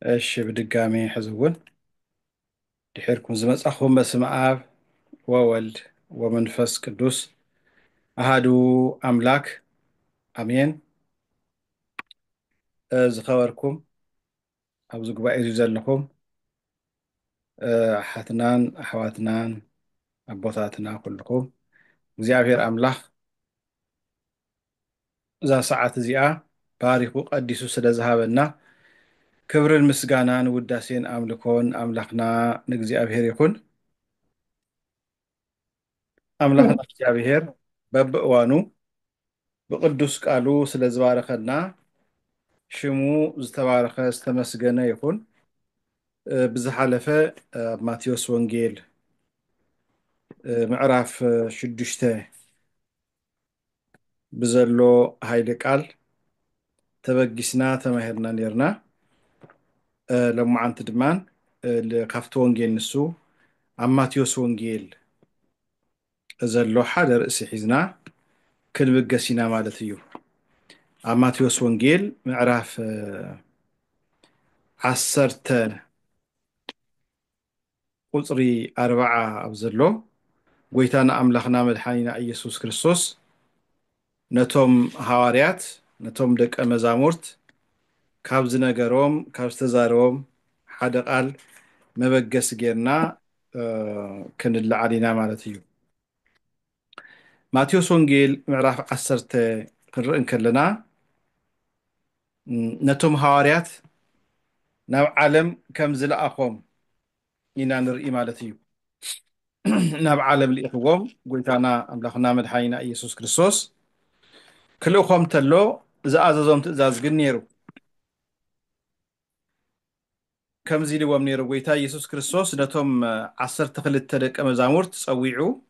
እሺ بدقامي حزون دحيركم زمصاخم بسم آب وولد ومنفس قدوس أحدو أملاك أمين زخبركم أبزو قبائل زلكم حتنان أحواتنان أبوتاتنا كلكم እግዚአብሔር أملاك ذا ساعة زياء باريخو قديسو سلازهابنا كبر المسجانان وداسين أملكون أملاكنا نግዚአብሔር يكون أملاكنا እግዚአብሔር ببقوانو بقدوس قالو سلازبارخنا شمو زتبارخ استمسجنا يكون بزحلفة ماتيوس وانجيل معرف شدشته بزلو هايلي قال تبقسنا تمهرنا نيرنا لما عن تدمان لقفت وانجيل نسو عم ماتيوس وانجيل زلو حدا رأسي حزنا كل بقسنا مالتيو عم ماتيوس وانجيل معرف عسرت قصري 4 أبزلو قويتانا أملخنا مدحانينا إيسوس كريستوس نتوم حواريات نتوم دك مزامورت كابز نجاروم كابز تزاروم حدا قال مبقس جيرنا كن اللي علينا مالتيو ماتيوس ونجيل معرف عسرت قرئن كلنا نتوم حواريات ناو عالم كم زلقاهم إنا نرئي مالتيو ناو عالم لإخوهم قلتانا أملخنا مدحانينا إيسوس كريستوس كلهم تلو زازازهم تزاز جنيرو كم زيد ومنير ويتا يسوع كريستوس نتوم 12 دق مزامورت تصويعو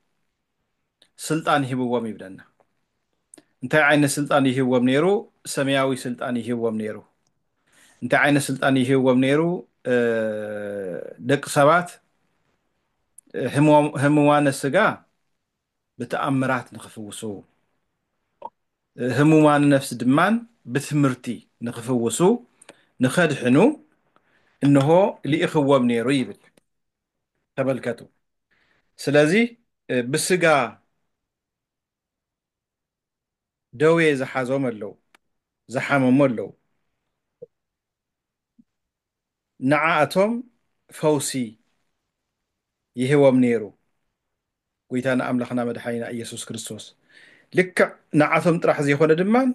سلطان يهبوم يبلنا انت عين سلطان يهبوم نيرو سمياوي سلطان يهبوم نيرو انت عين سلطان يهبوم نيرو دق سبات هموان السقا بتأمرات نخفوسو هموان نفس دمان بتمرتي نخفوسو نخدحنو انه لإخوة منيرو يبل تبلكتو سلازي بسقا دوي زحازوم اللو زحامم اللو نعاتهم فوسي يهوم نيرو قويتانا أملخنا مدحينا إيسوس كريستوس لك نعاتهم طرح زي خونه دمان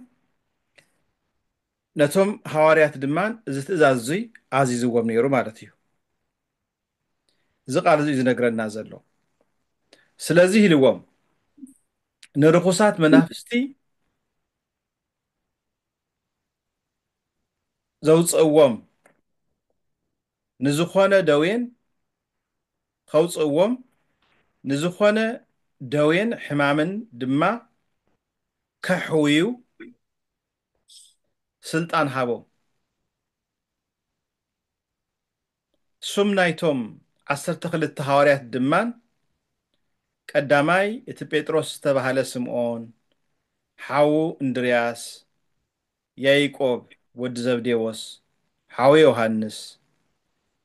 نتهم حواريات دمان زت ازازي عزيزوم نيرو مالتيو زقال زي زنقرنا زلو سلازي لوم نرخصات منافستي زوصوم نزخونه دوين خوصوم نزخونه دوين حمامن دما كحويو سلطان هابو سمنايتم 12 حواريات دمان قداماي ات بيتروس تبهاله سمعون حاو اندرياس يايقوب ود زبديوس حاو يوحنس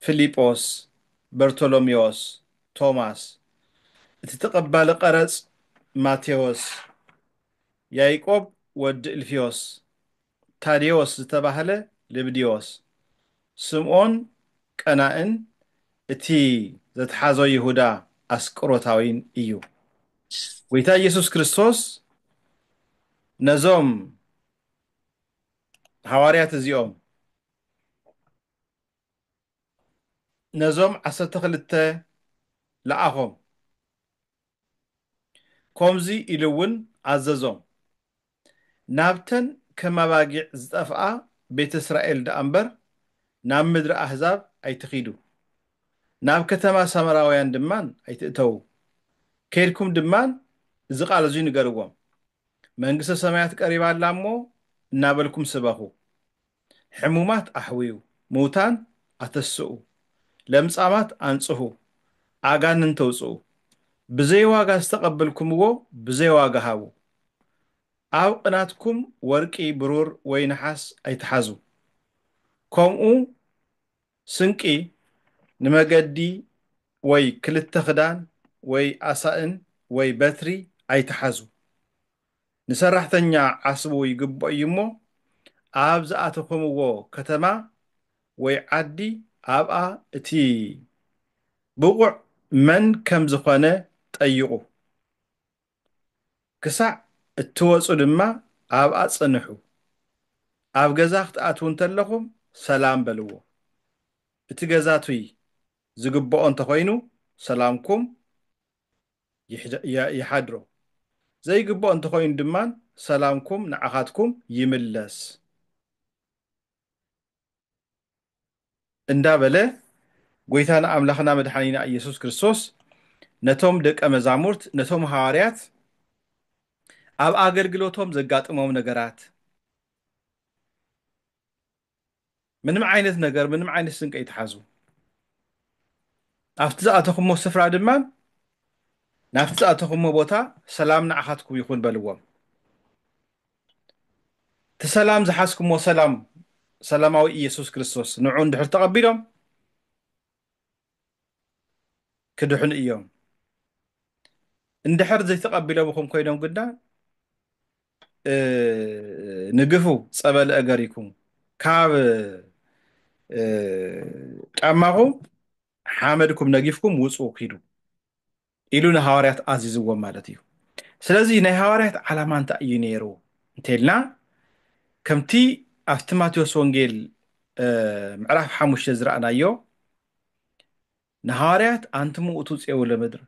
فيليبوس برتولوميوس توماس اتتقبل قرص ماتيوس يايقوب ود الفيوس تاديوس تبهاله لبديوس سمعون قنائن اتي زتحازو يهودا اسقروتاوين ايو ويتا يسوع كريستوس نزوم حواريات زيوم نزوم 12 لأهم كومزي إلون عززوم نابتن كما باقي زتفقا بيت إسرائيل دا أمبر ناب مدر أحزاب أي تخيدو ناب كتما سامراويان دمان أي تأتو كيركم دمان زقال زي نقروم منقصة سمايات قريبا لامو نابلكم سباخو حمومات أحويو موتان أتسؤو لمصامات أنصحو آغان ننتوصو بزي واغا استقبلكمو بزي واغا هاو أو قناتكم ورقي برور وينحاس أي تحازو كومو ስንቂ ንመገዲ ወይ ክልተ ክዳን ወይ ኣሳእን ወይ በትሪ ኣይተሓዙ ንሰራሕተኛ ዓስቡ ይግብኦ እዩ እሞ ኣብ ዝኣተኹምዎ ከተማ ወይ ዓዲ ኣብኣ እቲ ብቑዕ መን ከም ዝኾነ ጠይቑ ክሳዕ እትወፁ ድማ ኣብኣ ጽንሑ ኣብ ገዛ ክትኣትዉ እንተለኹም ሰላም በልዎ እቲ ገዛቱይ ዝግብኦ እንተኾይኑ ሰላምኩም ይሓድሮ ዘይግብኦ እንተኾይኑ ድማ ሰላምኩም ንዓኻትኩም ይምለስ እንዳበለ ጎይታና ኣምላኽና መድሓኒና ኢየሱስ ክርስቶስ ነቶም ደቀ መዛሙርት ነቶም ሐዋርያት ኣብ ኣገልግሎቶም ዘጋጥሞም ነገራት ምንም ዓይነት ነገር ምንም ዓይነት ስንቂ ይተሓዙ ኣብቲ ዝኣተኹሞ ስፍራ ድማ ናብቲ ዝኣተኹሞ ቦታ ሰላም ንዓኻትኩም ይኹን በልዎም እቲ ሰላም ዝሓዝኩሞ ሰላም ሰላማዊ ኢየሱስ ክርስቶስ ንዑ እንድሕር ተቐቢሎም ክድሕኑ እዮም እንድሕር ዘይተቐቢሎምኩም ኮይኖም ግና ንግፉ ፀበለ እገሪኩም ካብ ጫማኹም ሓመድኩም ነጊፍኩም ውፁ ኪዱ ኢሉ ንሃዋርያት ኣዚዝዎም ማለት እዩ ስለዚ ናይ ሃዋርያት ዓላማ እንታይ እዩ ነይሩ እንተኢልና ከምቲ ኣብቲ ማቴዎስ ወንጌል ምዕራፍ 5 ዝረኣናዮ ንሃዋርያት አንትሙ እቱ ጽየው ለምድር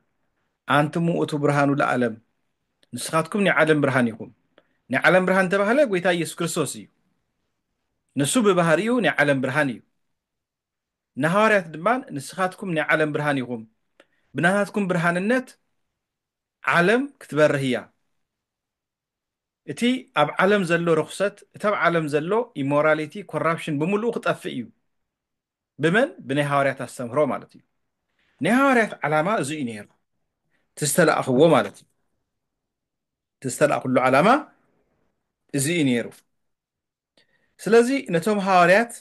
አንትሙ እቱ ብርሃኑ ለዓለም ንስኻትኩም ናይ ዓለም ብርሃን ኢኹም ናይ ዓለም ብርሃን ተባህለ ጎይታ ኢየሱስ ክርስቶስ እዩ ንሱ ብባህሪኡ ናይ ዓለም ብርሃን እዩ ንሃዋርያት ድማ ንስኻትኩም ናይ ዓለም ብርሃን ኢኹም ብናታትኩም ብርሃንነት ዓለም ክትበርህ እያ እቲ ኣብ ዓለም ዘሎ ርኩሰት እቲ ኣብ ዓለም ዘሎ ኢሞራሊቲ ኮራፕሽን ብምሉኡ ክጠፍእ እዩ ብመን ብናይ ሃዋርያት ኣስተምህሮ ማለት እዩ ናይ ሃዋርያት ዓላማ እዚ እዩ ነይሩ ትስተላእኽዎ ማለት እዩ ትስተላእኽሉ ዓላማ እዚ እዩ ነይሩ ስለዚ ነቶም ሃዋርያት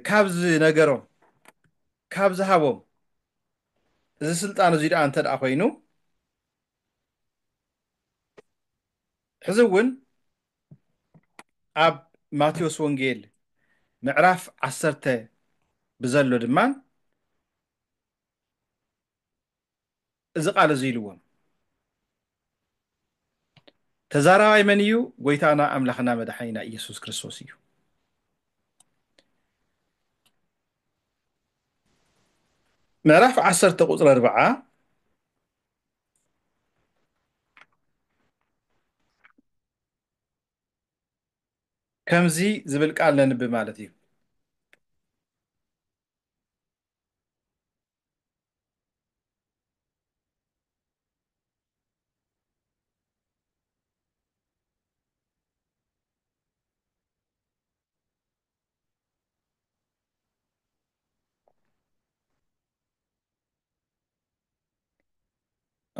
ካብ ዝነገሮም ካብ ዝሃቦም እዚ ስልጣን እዚ ደኣ እንተ ደኣ ኮይኑ ሕዚ እውን ኣብ ማቴዎስ ወንጌል ምዕራፍ 10 ብዘሎ ድማ እዚ ቃል እዚ ኢልዎም ተዛራባይ መን እዩ ጎይታና ኣምላኽና መድሓኒና ኢየሱስ ክርስቶስ እዩ ምዕራፍ 10 ቁፅሪ 4 ከምዚ ዝብል ቃል ነንብብ ማለት እዩ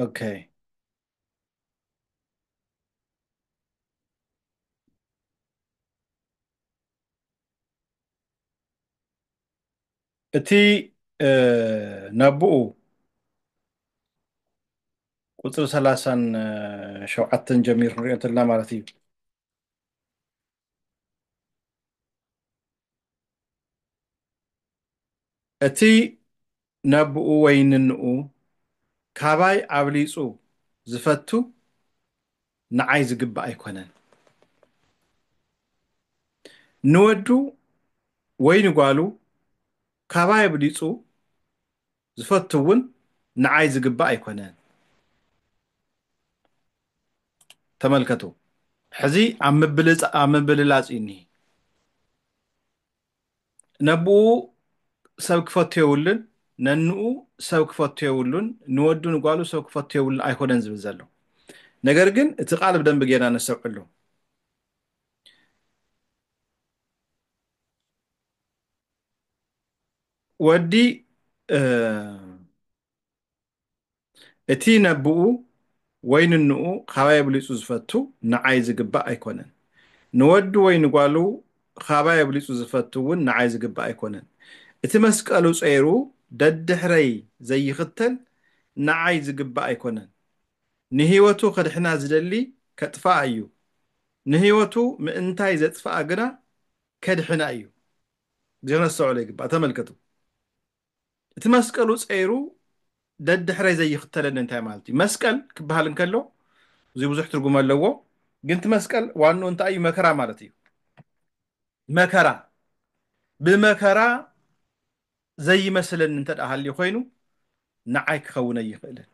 ኦኬ እቲ ነብኡ ቁፅሪ 37 ጀሚር ንሪኦ እንተለና ማለት እዩ እቲ ነብኡ ወይ ንንኡ ካባይ ኣብሊፁ ዝፈቱ ንዓይ ዝግባእ ኣይኮነን ንወዱ ወይ ንጓሉ ካባይ ኣብሊፁ ዝፈቱ እውን ንዓይ ዝግባእ ኣይኮነን ተመልከቱ ሕዚ ኣብ ምብልላፅ እዩ እኒሄ ነብኡ ሰብ ክፈትዮ የብሉን ነንኡ ሰብ ክፈትዮ የብሉን ንወዱ ንጓሉ ሰብ ክፈትዮ የብሉን ኣይኮነን ዝብል ዘሎ ነገር ግን እቲ ቃል ብደንብ ጌርና ነሰብዕሉ ወዲ እቲ ነብኡ ወይ ንንኡ ካባይ ኣብሊፁ ዝፈቱ ንዓይ ዝግባእ ኣይኮነን ንወዱ ወይ ንጓሉ خابا يبليسو زفتون نعايز قبا أيكونن اتمسكالو صيرو ددحري زي ختل نعايز قبا أيكونن نهيوتو قد حنا زدلي كتفا أيو نهيوتو مئنتاي زتفا أقنا كد حنا أيو جينا السعودية قبا تملكتو اتمسكالو صيرو ددحري زي ختل انتاي مالتي مسكال كبهالن كلو زي بزح ترجم اللو قلت مسكال وانو انت أي مكرا مالتي مكرا بمكرا زي مثلا انت اهلي خوينو نعايك خونا يخيل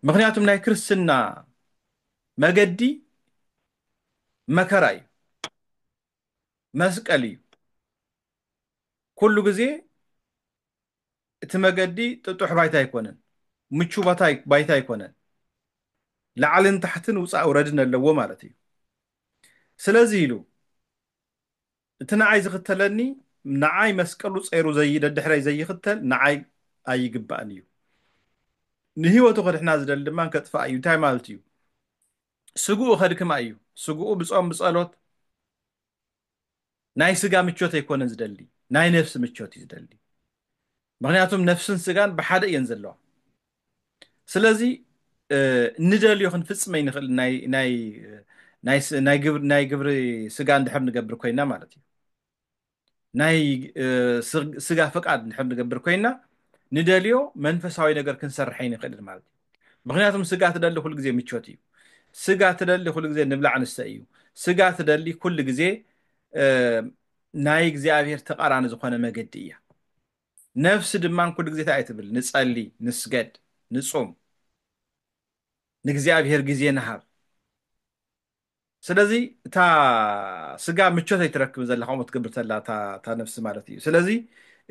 مغنياتهم ناي كرسنا مجدي مكراي مسقلي كل جزء تمجدي تطح بايتا يكونن مچو بايتا يكونن لعلن تحتن وصا اوردنا لو مالتي سلازيلو تنا عايز ختلني نعاي مسقلو صيرو زي ددحراي زي ختل نعاي اي يغبانيو نهيوتو قد احنا زدل دمان كطفا ايو تاي مالتيو سغو خدكم ايو سغو بصوم بصالوت ناي سغا مچوت يكونن زدلي ناي نفس مچوت يزدلي مغنياتهم نفسن سغان بحاده ينزلوا سلازي ندل يخن فصمه ينخل ناي غبر سغان دحب نغبر كوينا مالتي ناي سغا فقاد نحب نغبر كوينا ندليو منفساوي ነገር كنسرحين يخل مالتي مغنياتهم سغا تدل كل غزي مچوت يو سغا تدل كل غزي نبلع نستايو سغا تدل كل غزي ناي እግዚአብሔር ተቃራኒ ዝኾነ መገዲ እያ نفس دمان كل غزي تايتبل نصلي نسجد نصوم نግዚአብሔር ጊዜ ነሃብ ስለዚህ ታ ስጋ ምቾት አይተረክብ ዘለኻው ትገብር ተላ ታ ነፍስ ማለት እዩ ስለዚህ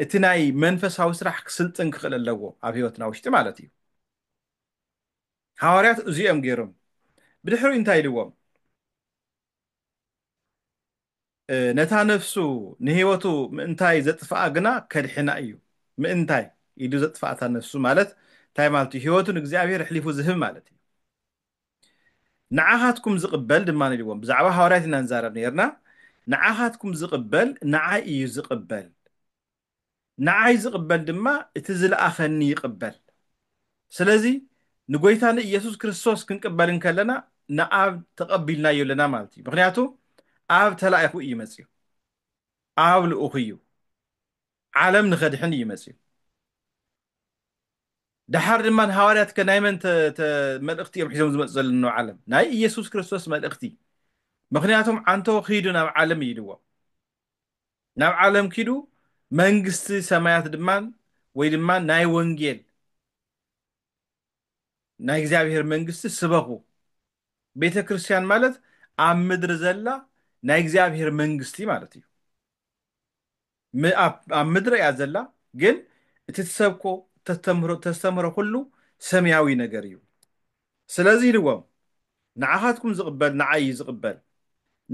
እቲ ናይ መንፈሳዊ ስራሕ ክስልጥን ክኽእል ኣለዎ ኣብ ህይወትና ውሽጢ ማለት እዩ ሐዋርያት እዚኦም ገይሮም ብድሕሪ እንታይ ኢልዎም ነታ ነፍሱ ንህይወቱ ምእንታይ ዘጥፋኣ ግና ከድሕና እዩ ምእንታይ ኢሉ ዘጥፋእታ ነፍሱ ማለት እንታይ ማለት እዩ ህይወቱን እግዚኣብሔር ሕሊፉ ዝህብ ማለት እዩ نعاهاتكم زقبل دمان اليوم بزعبا حواراتنا نزارب نيرنا نعاهاتكم زقبل نعاي زقبل نعاي زقبل دما اتزل اخني يقبل سلازي نقويتان يسوس كريستوس كنقبل كلنا نعاب تقبلنا يولنا مالتي بغنياتو اب تلايخو يمسيو اب لأخيو عالم نخدحن يمسيو دحر دمان حوارات كنايمن ملأختي يوم حزم زمزل انه عالم ناي يسوس كريستوس ملأختي مغنياتهم عنتو خيدو ناب عالم يدوا ناب عالم كيدو منغست سمايات دمان وي دمان ناي ونجيل ناي እግዚአብሔር መንግስት ስበኹ ቤተ ክርስቲያን ማለት ኣብ ምድር ዘላ ናይ እግዚአብሔር መንግስቲ ማለት እዩ ኣብ ምድር ያ ዘላ ግን እቲ ተሰብኮ ተስተምሮ ሁሉ ሰማያዊ ነገር እዩ ስለዚህ ልዎም ንዓኻትኩም ዝቅበል ንዓይ ዝቅበል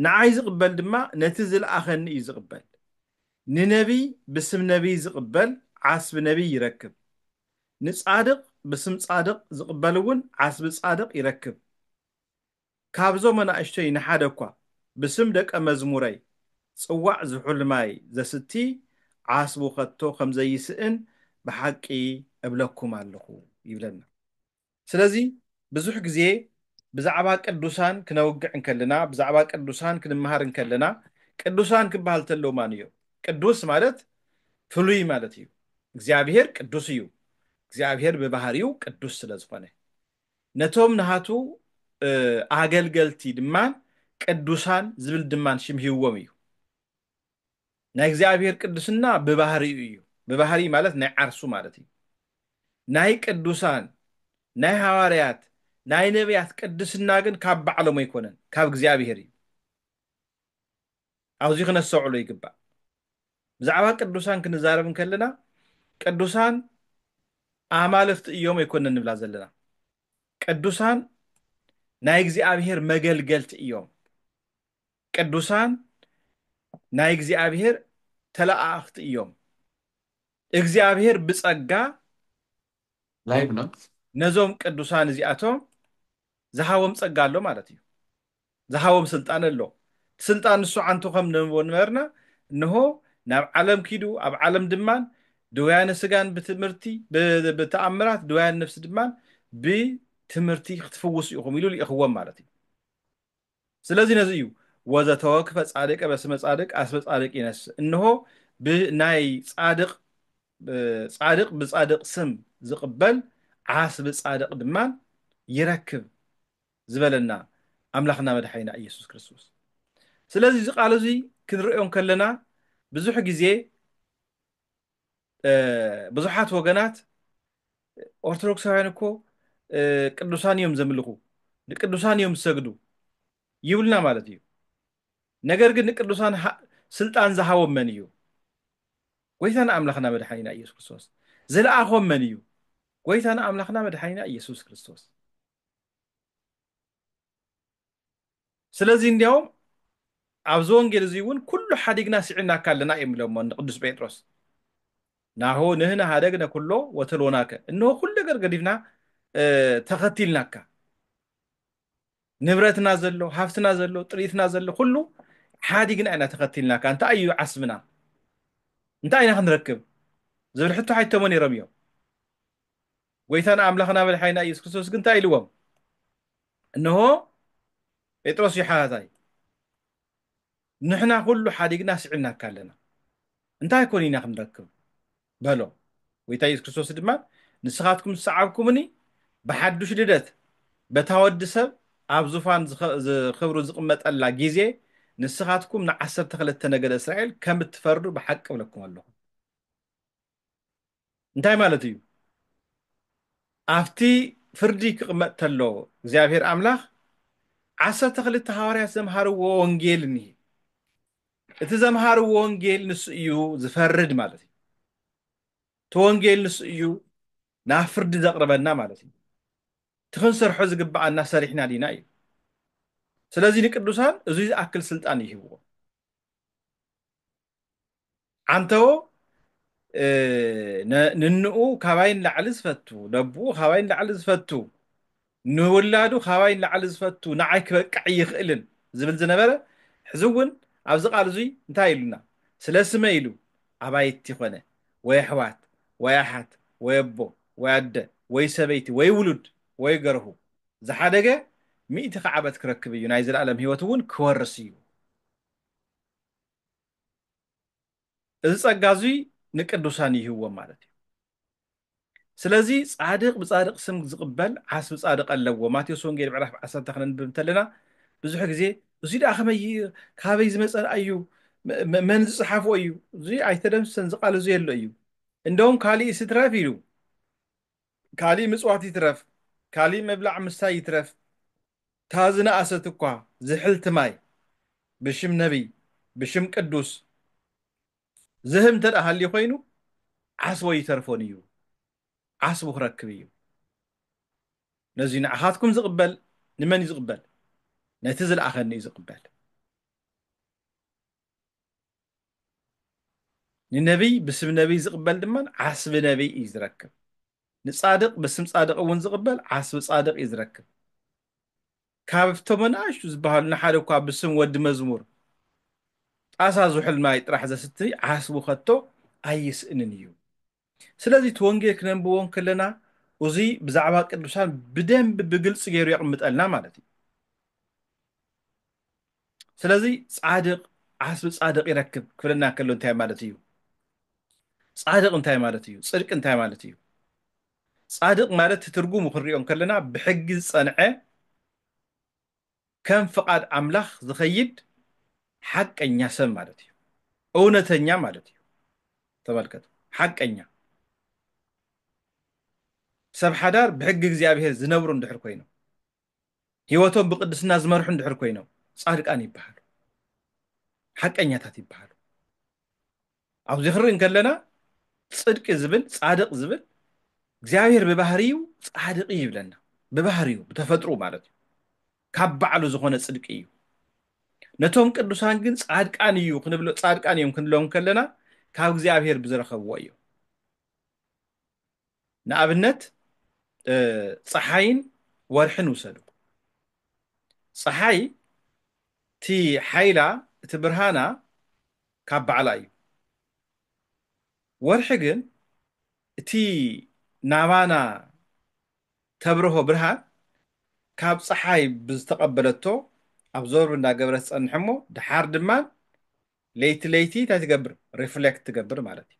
ንዓይ ዝቅበል ድማ ነቲ ዝለኣኸኒ እዩ ዝቅበል ንነቢይ ብስም ነቢይ ዝቅበል ዓስቢ ነቢይ ይረክብ ንጻድቅ بسم صادق زقبلون عسب صادق يركب كابزو مناشتي نحدكوا بسم دك مزموري صواع زحل ماي زستي عاسبو خطو خمزي سئن بحقي ابلكم علخو يبلنا سلازي بزح غزي بزعبا قدوسان كنوقع كلنا بزعبا قدوسان كنمهار كلنا قدوسان كبال تلو مانيو قدوس مالت فلوي مالتيو እግዚአብሔር ቅዱስ እዩ እግዚአብሔር በባህሪው ቅዱስ ስለዝኾነ ነቶም ነሃቱ አገልገልቲ ድማን ቅዱሳን ዝብል ድማን ሽም ህይወም እዩ ናይ እግዚአብሔር ቅዱስና በባህሪው እዩ በባህሪ ማለት ናይ ዓርሱ ማለት እዩ ናይ ቅዱሳን ናይ ሐዋርያት ናይ ነቢያት ቅዱስና ግን ካብ ባዕሎም ኣይኮነን ካብ እግዚአብሔር እዩ አውዚ ክነሰውሎ ይግባእ ብዛዕባ ቅዱሳን ክንዛረብ ከለና ቅዱሳን አማልክት እዮም ይኮነን ንብላ ዘለና ቅዱሳን ናይ እግዚአብሔር መገልገልቲ እዮም ቅዱሳን ናይ እግዚአብሔር ተላእኽቲ እዮም እግዚአብሔር ብጸጋ ላይቭ ነው ነዞም ቅዱሳን እዚኣቶም ዝሃቦም ጸጋ ኣሎ ማለት እዩ ዝሃቦም ስልጣን ኣሎ سلطان نسو عنتو خم ونمرنا إنه ناب عالم كيدو أب عالم دمان دوان سجان بتمرتي بتأمرات دوان نفس دمان بتمرتي اختفوس يقوم يلو لي أخوان مالتي سلازي نزيو وذا توقف صادق بس ما صادق أسبب صادق ينس إنه بناي صادق صادق بصادق سم زقبل عاسب صادق دمان يركب زبلنا أملاخنا مدحينا يسوع كريستوس سلازي زقالو زي كنرئيون كلنا بزوح جزيه بزوحات وجنات أرثوذكسيين كو ቅዱሳን እዮም ዘምልኹ ንቅዱሳን እዮም ዝሰግዱ ይብልና ማለት እዩ ነገር ግን ንቅዱሳን ስልጣን ዝሃቦም መን እዩ ጎይታና ኣምላኽና መድሓኒና ኢየሱስ ክርስቶስ ዘለኣኾም መን እዩ ጎይታና ኣምላኽና መድሓኒና ኢየሱስ ክርስቶስ ስለዚ እንዲያውም ኣብዚ ወንጌል እዚ እውን ኩሉ ሓዲግና ስዒናካ ኣለና እዮም ኢሎሞ ንቅዱስ ጴጥሮስ ናሆ ንህና ሃደግነ ኩሎ ወተልወናከ እንሆ ኩሉ ነገር ገዲፍና ተኸቲልናካ ንብረትና ዘሎ ሃፍትና ዘሎ ጥሪትና ዘሎ ኩሉ ሓዲግና ኢና ተኸቲልናካ እንታይ እዩ ዓስብና እንታይ ኢና ክንረክብ ዝብል ሕቶ ሓይቶሞ ነይሮም እዮም ጎይታና ኣምላኽና መድሓኒና ኢየሱስ ክርስቶስ ግን እንታይ ኢልዎም እንሆ ጴጥሮስ ይሓታታይ ንሕና ኩሉ ሓዲግና ስዒናካ ኣለና እንታይ ኮን ኢና ክንረክብ በሎ ጎይታ ኢየሱስ ክርስቶስ ድማ ንስኻትኩም ዝሰዓብኩምኒ ብሓዱሽ ልደት በታ ወዲ ሰብ ኣብ ዙፋን ዝኽብሩ ዝቕመጠላ ግዜ ንስኻትኩም ን12 ነገደ እስራኤል ከም እትፈርዱ ብሓቂ ብለኩም ኣለኹ እንታይ ማለት እዩ ኣብቲ ፍርዲ ክቕመጥ ተሎ እግዚኣብሔር ኣምላኽ 12 ሃዋርያት ዘምሃርዎ ወንጌል እኒሄ እቲ ዘምሃርዎ ወንጌል ንሱ እዩ ዝፈርድ ማለት እዩ እቲ ወንጌል ንሱ እዩ ናብ ፍርዲ ዘቕርበና ማለት እዩ ትኽንሰርሖ ዝግባኣና ሰሪሕና ዲና እዩ ስለዚ ንቅዱሳን እዙይ ዝኣክል ስልጣን ይህብዎ ዓንተዎ ንንኡ ካባይን ላዕሊ ዝፈቱ ነብኡ ካባይን ላዕሊ ዝፈቱ ንውላዱ ካባይን ላዕሊ ዝፈቱ ንዓይ ክበቃዕ ይኽእልን ዝብል ዝነበረ ሕዚ እውን ኣብዚ ቃል እዙይ እንታይ ኢሉና ስለ ስመ ኢሉ ኣባይቲ ኮነ ወይ ኣሕዋት ወይ ኣሓት ወይ ኣቦ ወይ ኣደ ወይ ሰበይቲ ወይ ውሉድ ወይ ገርሁ ዝሓደገ ሚእቲ ከዓበት ክረክብ እዩ ናይ ዘለኣለም ሂወት እውን ክወርስ እዩ እዚ ጸጋ እዙይ ንቅዱሳን ይህብዎም ማለት እዩ ስለዚ ጻድቅ ብጻድቅ ስም ዝቕበል ዓስቢ ጻድቅ ኣለዎ ማቴዎስ ወንጌል ምዕራፍ 10 ክንንብብ እንተለና ብዙሕ ግዜ እዙይ ደኣ ከመይ ካበይ ዝመፀ እዩ መን ዝፅሓፎ እዩ እዙይ ኣይተደምሰን ዝቃል እዙ የሎ እዩ እንደውም ካሊእ ስትረፍ ኢሉ ካሊእ ምፅዋት ይትረፍ ካሊእ መብላዕ ምስታይ ይትረፍ ታዝነኣሰት እኳ ዝሕልቲ ማይ ብሽም ነቢይ ብሽም ቅዱስ ዝህብ እንተደኣ ሃልዩ ኮይኑ ዓስቦ ይተርፎን እዩ ዓስቡ ክረክብ እዩ ነዚ ንዓኻትኩም ዝቕበል ንመን እዩ ዝቕበል ነቲ ዝለኣኸኒ እዩ ዝቕበል ንነቢይ ብስም ነቢይ ዝቕበል ድማ ዓስቢ ነቢይ እዩ ዝረክብ ንጻድቕ ብስም ጻድቕ እውን ዝቕበል ዓስቢ ጻድቕ እዩ ዝረክብ ካብቶም ንኣሽቱ ዝበሃሉ ንሓደ እኳ ብስም ወዲ መዝሙር ጣሳ ዝውሕል ማይ ጥራሕ ዘስቲ ዓስቡ ከቶ ኣይስእንን እዩ ስለዚ እቲ ወንጌል ክነንብቦን ከለና እዙይ ብዛዕባ ቅዱሳን ብደንብ ብግልፂ ገይሩ የቕምጠልና ማለት እዩ ስለዚ ጻድቕ ዓስቢ ጻድቕ ይረክብ ክብለና ከሎ እንታይ ማለት እዩ ጻድቕ እንታይ ማለት እዩ ጽድቂ እንታይ ማለት እዩ ጻድቕ ማለት ትርጉሙ ክንሪኦም ከለና ብሕጊ ዝጸንዐ ከም ፍቃድ ኣምላኽ ዝኸይድ ሓቀኛ ሰብ ማለት እዩ እውነተኛ ማለት እዩ ተመልከቱ ሓቀኛ ሰብ ሓዳር ብሕጊ እግዚኣብሔር ዝነብሩ እንድሕር ኮይኖም ሂወቶም ብቅድስና ዝመርሑ እንድሕር ኮይኖም ጻድቃን ይበሃሉ ሓቀኛታት ይበሃሉ ኣብዚ ክሪኢ ከለና ጽድቂ ዝብል ጻድቕ ዝብል እግዚኣብሔር ብባህሪው ጻድቕ ይብለና ብባህሪው ብተፈጥሮ ማለት እዩ ካብ ባዕሉ ዝኾነ ጽድቂ እዩ ነቶም ቅዱሳን ግን ጻድቃን እዩ ክንብሎ ጻድቃን እዮም ክንብሎም ከለና ካብ እግዚኣብሔር ብዝረኸብዎ እዩ ንኣብነት ፀሓይን ወርሕን ውሰዱ ፀሓይ تي حيلا تبرهانا كاب على ورحجن تي نامانا تبرهو برهان كاب صحاي بزتقبلتو أبزور بنا قبرت أنحمو دحار دمان ليتي تتقبر ريفلكت تقبر مالتي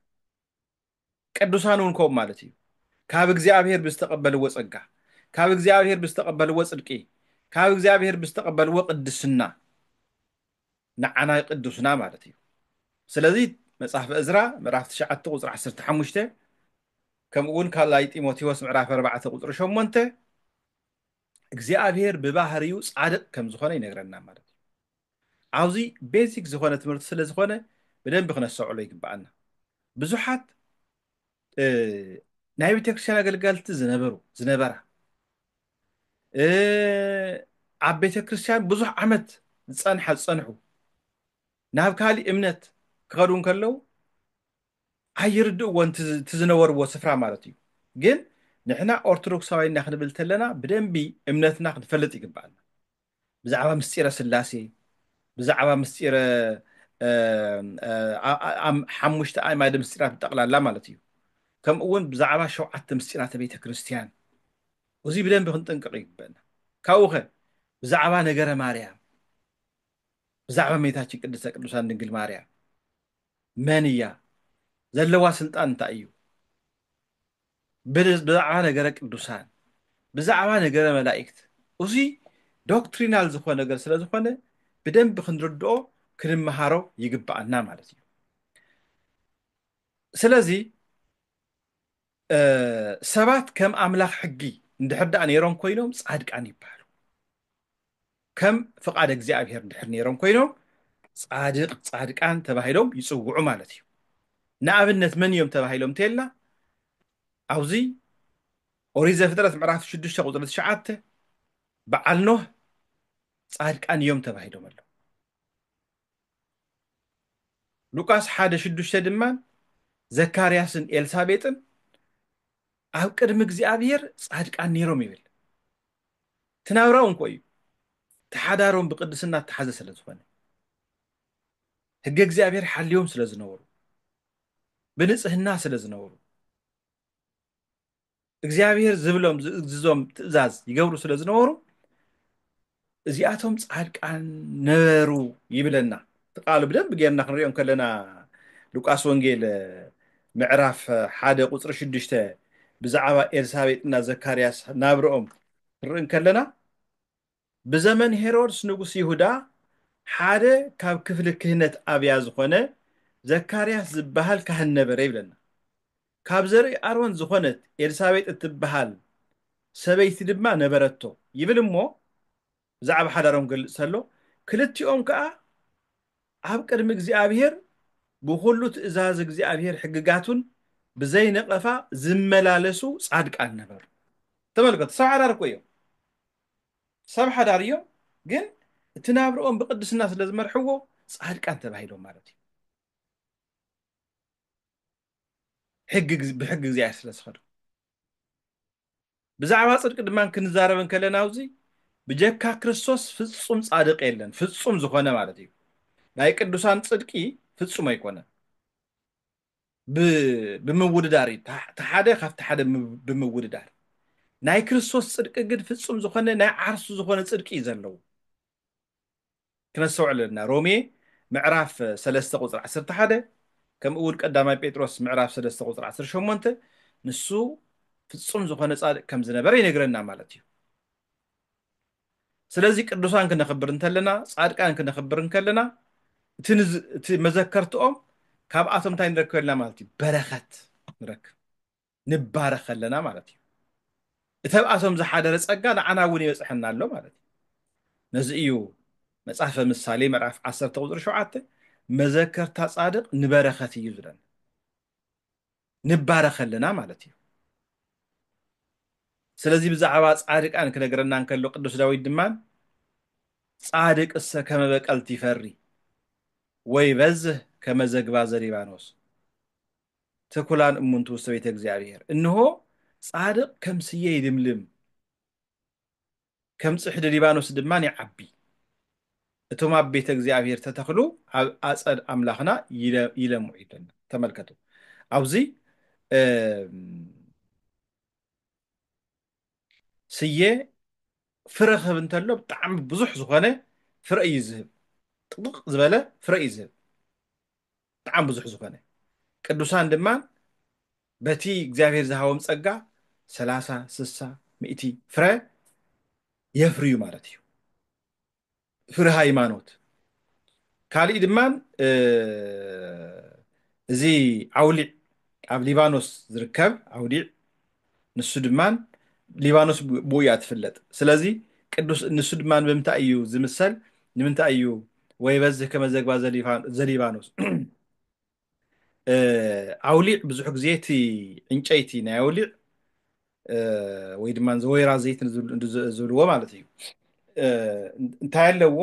قدوسانون كوب مالتي كاب እግዚአብሔር بيستقبل وصقا كاب እግዚአብሔር بيستقبل وصدقي كاب እግዚአብሔር بيستقبل وقدسنا نعنا قدسنا مالتي ስለዚህ መጽሐፍ ዕዝራ ምዕራፍ 9 ቁጥር 15 ከምኡውን ካልኣይ ጢሞቴዎስ ምዕራፍ 4 ቁጥር 8 እግዚአብሔር ብባህሪው ጻድቅ ከም ዝኾነ ይነግረና ማለት እዩ ኣብዚ ቤዚክ ዝኾነ ትምህርቲ ስለ ዝኾነ ብደንብ ክነስዕሎ ይግባአና ብዙሓት ናይ ቤተክርስትያን ኣገልገልቲ ዝነበራ ኣብ ቤተክርስትያን ብዙሕ ዓመት ዝጸንሑ ናብ ካሊእ እምነት ክኸዱ ከለዉ ኣይርድእዎን ትዝነበርዎ ስፍራ ማለት እዩ ግን ንሕና ኦርቶዶክሳውያንና ክንብል ተለና ብደንቢ እምነትና ክንፈልጥ ይግባአና ብዛዕባ ምስጢረ ስላሴ ብዛዕባ ምስጢረ ሓሙሽተ ኣእማደ ምስጢራት ብጠቕላላ ማለት እዩ ከምኡ እውን ብዛዕባ 7 ምስጢራት ቤተ ክርስቲያን እዚ ብደንቢ ክንጥንቅቕ ይግባአና ካብኡ ኸ ብዛዕባ ነገረ ማርያም ብዛዕባ እመቤታችን ቅድስተ ቅዱሳን ድንግል ማርያም መን እያ ዘለዋ ስልጣን እንታይ እዩ ብዛዕባ ነገረ ቅዱሳን ብዛዕባ ነገረ መላእክት እዚ ዶክትሪናል ዝኾነ ነገር ስለ ዝኾነ ብደንብ ክንርድኦ ክንመሃሮ ይግባአና ማለት እዩ ስለዚ ሰባት ከም ኣምላኽ ሕጊ እንድሕር ደኣ ነይሮም ኮይኖም ጻድቃን ይበሃሉ ከም ፍቃድ እግዚኣብሔር እንድሕር ነይሮም ኮይኖም ጻድቃን ተባሂሎም ይጽውዑ ማለት እዩ ንኣብነት መን እዮም ተባሂሎም ተየልና ኣብዚ ኦሪት ዘፍጥረት ምዕራፍ 6 ቁጥሪ 9 በዓል ኖህ ጻድቃን እዮም ተባሂሎም ኣሎ ሉቃስ 1:6 ድማ ዘካርያስን ኤልሳቤጥን ኣብ ቅድሚ እግዚኣብሔር ጻድቃን ነይሮም ይብል ትናብራውን ኮዩ ተሓዳሮም ብቅድስና ተሓዘ ስለ ዝኾነ ሕጊ እግዚኣብሔር ሓልዮም ስለ ዝነበሩ ብንጽህና ስለ ዝነበሩ እግዚአብሔር ዝብሎም ዝእዝዞም ትእዛዝ ይገብሩ ስለ ዝነበሩ እዚኣቶም ጻድቃን ነበሩ ይብለና ተቃሉ ብደንብ ጌርና ክንሪኦም ከለና ሉቃስ ወንጌል ምዕራፍ 1 ቁጥሪ 6 ብዛዕባ ኤልሳቤጥና ዘካርያስ ናብርኦም ንሪኦም ከለና ብዘመን ሄሮድስ ንጉስ ይሁዳ ሓደ ካብ ክፍሊ ክህነት ኣብያ ዝኾነ ዘካርያስ ዝበሃል ካህን ነበረ ይብለና ካብ ዘርኢ ኣሮን ዝኾነት ኤልሳቤጥ እትበሃል ሰበይቲ ድማ ነበረቶ ይብል እሞ ብዛዕባ ሓዳሮም ገልጽ ተሎ ክልቲኦም ከዓ ኣብ ቅድሚ እግዚኣብሔር ብኩሉ ትእዛዝ እግዚኣብሔር ሕግጋቱን ብዘይነቐፋ ዝመላለሱ ጻድቃን ነበሩ ተመልከቱ ሰብ ሓዳር እኮ እዮም ሰብ ሓዳር እዮም ግን እቲ ናብርኦም ብቅድስና ስለ ዝመርሕዎ ጻድቃን ተባሂሎም ማለት እዩ ብሕጊ እግዚኣብሔር ስለ ዝኸዱ ብዛዕባ ጽድቂ ድማ ክንዛረበን ከለና ኣብዚ ብጀካ ክርስቶስ ፍጹም ጻድቅ የለን ፍጹም ዝኾነ ማለት እዩ ናይ ቅዱሳን ጽድቂ ፍጹም ኣይኮነን ብምውድዳር ተሓደ ካብቲ ሓደ ብምውድዳር ናይ ክርስቶስ ጽድቂ ግን ፍጹም ዝኾነ ናይ ዓርሱ ዝኾነ ጽድቂ እዩ ዘለዎ ክነስውዕ ኣለና ሮሜ ምዕራፍ 3 ቁጥሪ 11 ከምኡ እውን ቀዳማይ ጴጥሮስ ምዕራፍ 3 ቁጥሪ 18 ንሱ ፍጹም ዝኾነ ጻድቅ ከም ዝነበረ ይነግረና ማለት እዩ ስለዚ ቅዱሳን ክነኽብር እንተለና ጻድቃን ክነኽብር እንከለና እቲ መዘከርትኦም ካብኣቶም እንታይ ንረክብ ኣለና ማለት እዩ በረኸት ንረክብ ንባረኽ ኣለና ማለት እዩ እተብኣቶም ዝሓደረ ጸጋ ንዓና እውን ይበፅሐና ኣሎ ማለት እዩ ነዚ እዩ መጽሓፈ ምሳሌ ምዕራፍ 10 ቁጥሪ 7 መዘከርታ ጻድቅ ንበረኸት እዩ ዝብለና ንባረኽ ኣለና ማለት እዩ ስለዚ ብዛዕባ ጻድቃን ክነግረና እንከሎ ቅዱስ ዳዊት ድማ ጻድቅ እሰ ከመ በቀልቲ ይፈሪ ወይ በዝህ ከመ ዘግባ ዘሊባኖስ ትኩላን እሙንቱ ውስተ ቤተ እግዚአብሔር እንሆ ጻድቅ ከም ስየ ይልምልም ከም ጽሕዲ ሊባኖስ ድማ ይዓቢ እቶም ኣብ ቤተ እግዚኣብሔር ተተኽሉ ኣብ ኣፀድ ኣምላኽና ይለምዑ ይለና ተመልከቱ ኣብዚ ስየ ፍረ ክህብ እንተሎ ብጣዕሚ ብዙሕ ዝኾነ ፍረ እዩ ዝህብ ጥቕጥቕ ዝበለ ፍረ እዩ ዝህብ ብጣዕሚ ብዙሕ ዝኾነ ቅዱሳን ድማ በቲ እግዚኣብሔር ዝሃቦም ፀጋ 30 60 ሚእቲ ፍረ የፍርዩ ማለት እዩ ፍረ ሃይማኖት ካልእ ድማ እዚ ዓውሊዕ ኣብ ሊባኖስ ዝርከብ ዓውሊዕ ንሱ ድማ ሊባኖስ ብኡ እያ ትፍለጥ ስለዚ ቅዱስ ንሱ ድማ ብምንታይ እዩ ዝምሰል ንምንታይ እዩ ወይ በዝህ ከመ ዘግባ ዘሊባኖስ ዓውሊዕ ብዙሕ ግዜ እቲ ዕንጨይቲ ናይ ዓውሊዕ ወይ ድማ ወይራ ዘይት ዝብልዎ ማለት እዩ እንታይ ኣለዎ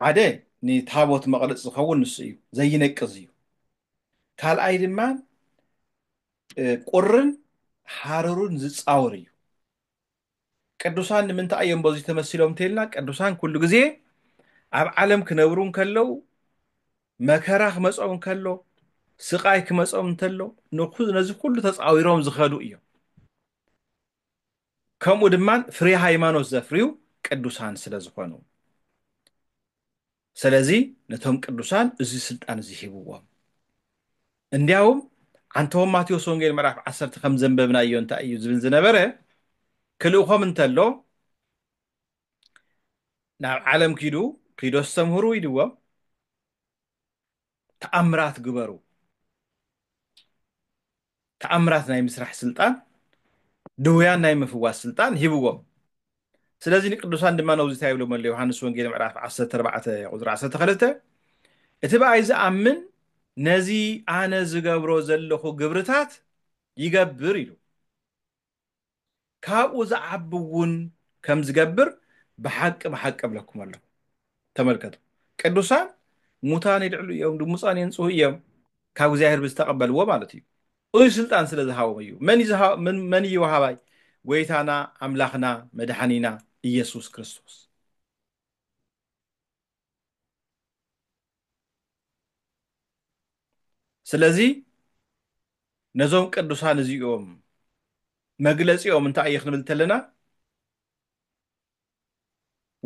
ሓደ ንታቦት መቕለፂ ዝኸውን ንሱ እዩ ዘይነቅዝ እዩ ካልኣይ ድማ ቁርን ሓረሩን ዝፃወር እዩ ቅዱሳን ንምንታይ እዮም በዚ ተመሲሎም እንተኢልና ቅዱሳን ኩሉ ግዜ ኣብ ዓለም ክነብሩ ከለው መከራ ክመፆም ከሎ ስቃይ ክመፆም እንተሎ ነዚ ኩሉ ተፃዊሮም ዝኸዱ እዮም ከምኡ ድማ ፍሬ ሃይማኖት ዘፍርዩ ቅዱሳን ስለ ዝኾኑ ስለዚ ነቶም ቅዱሳን እዚ ስልጣን እዚ ሂብዎም እንዲያውም አንተዎም ማቴዎስ ወንጌል ምዕራፍ 10 ከም ዘንበብናዮ እንታይ እዩ ዝብል ዝነበረ ክልእኾም እንተሎ ናብ ዓለም ኪዶ ዝተምህሩ ኢልዎም ተኣምራት ግበሩ ተኣምራት ናይ ምስራሕ ስልጣን ድውያን ናይ ምፍዋስ ስልጣን ሂብዎም ስለዚ ንቅዱሳን ድማ ነብዚ እንታይ ይብሎም ኣሎ ዮሃንስ ወንጌል ምዕራፍ 14 ቁጥሪ 12 እቲ በኣይ ዝኣምን ነዚ ኣነ ዝገብሮ ዘለኹ ግብርታት ይገብር ኢሉ ካብኡ ዝዓቢ እውን ከም ዝገብር ብሓቂ ኣብለኩም ኣለኹ ተመልከቱ ቅዱሳን ሙታን ይልዕሉ እዮም ድሙፃን የንፅሁ እዮም ካብ እግዚኣብሔር ብዝተቐበልዎ ማለት እዩ እዚ ስልጣን ስለ ዝሃቦም እዩ መን እዩ ወሃባይ ጎይታና ኣምላኽና መድሓኒና ኢየሱስ ክርስቶስ ስለዚ ነዞም ቅዱሳን እዚኦም መግለፂኦም እንታይ እዩ ክንብል ተለና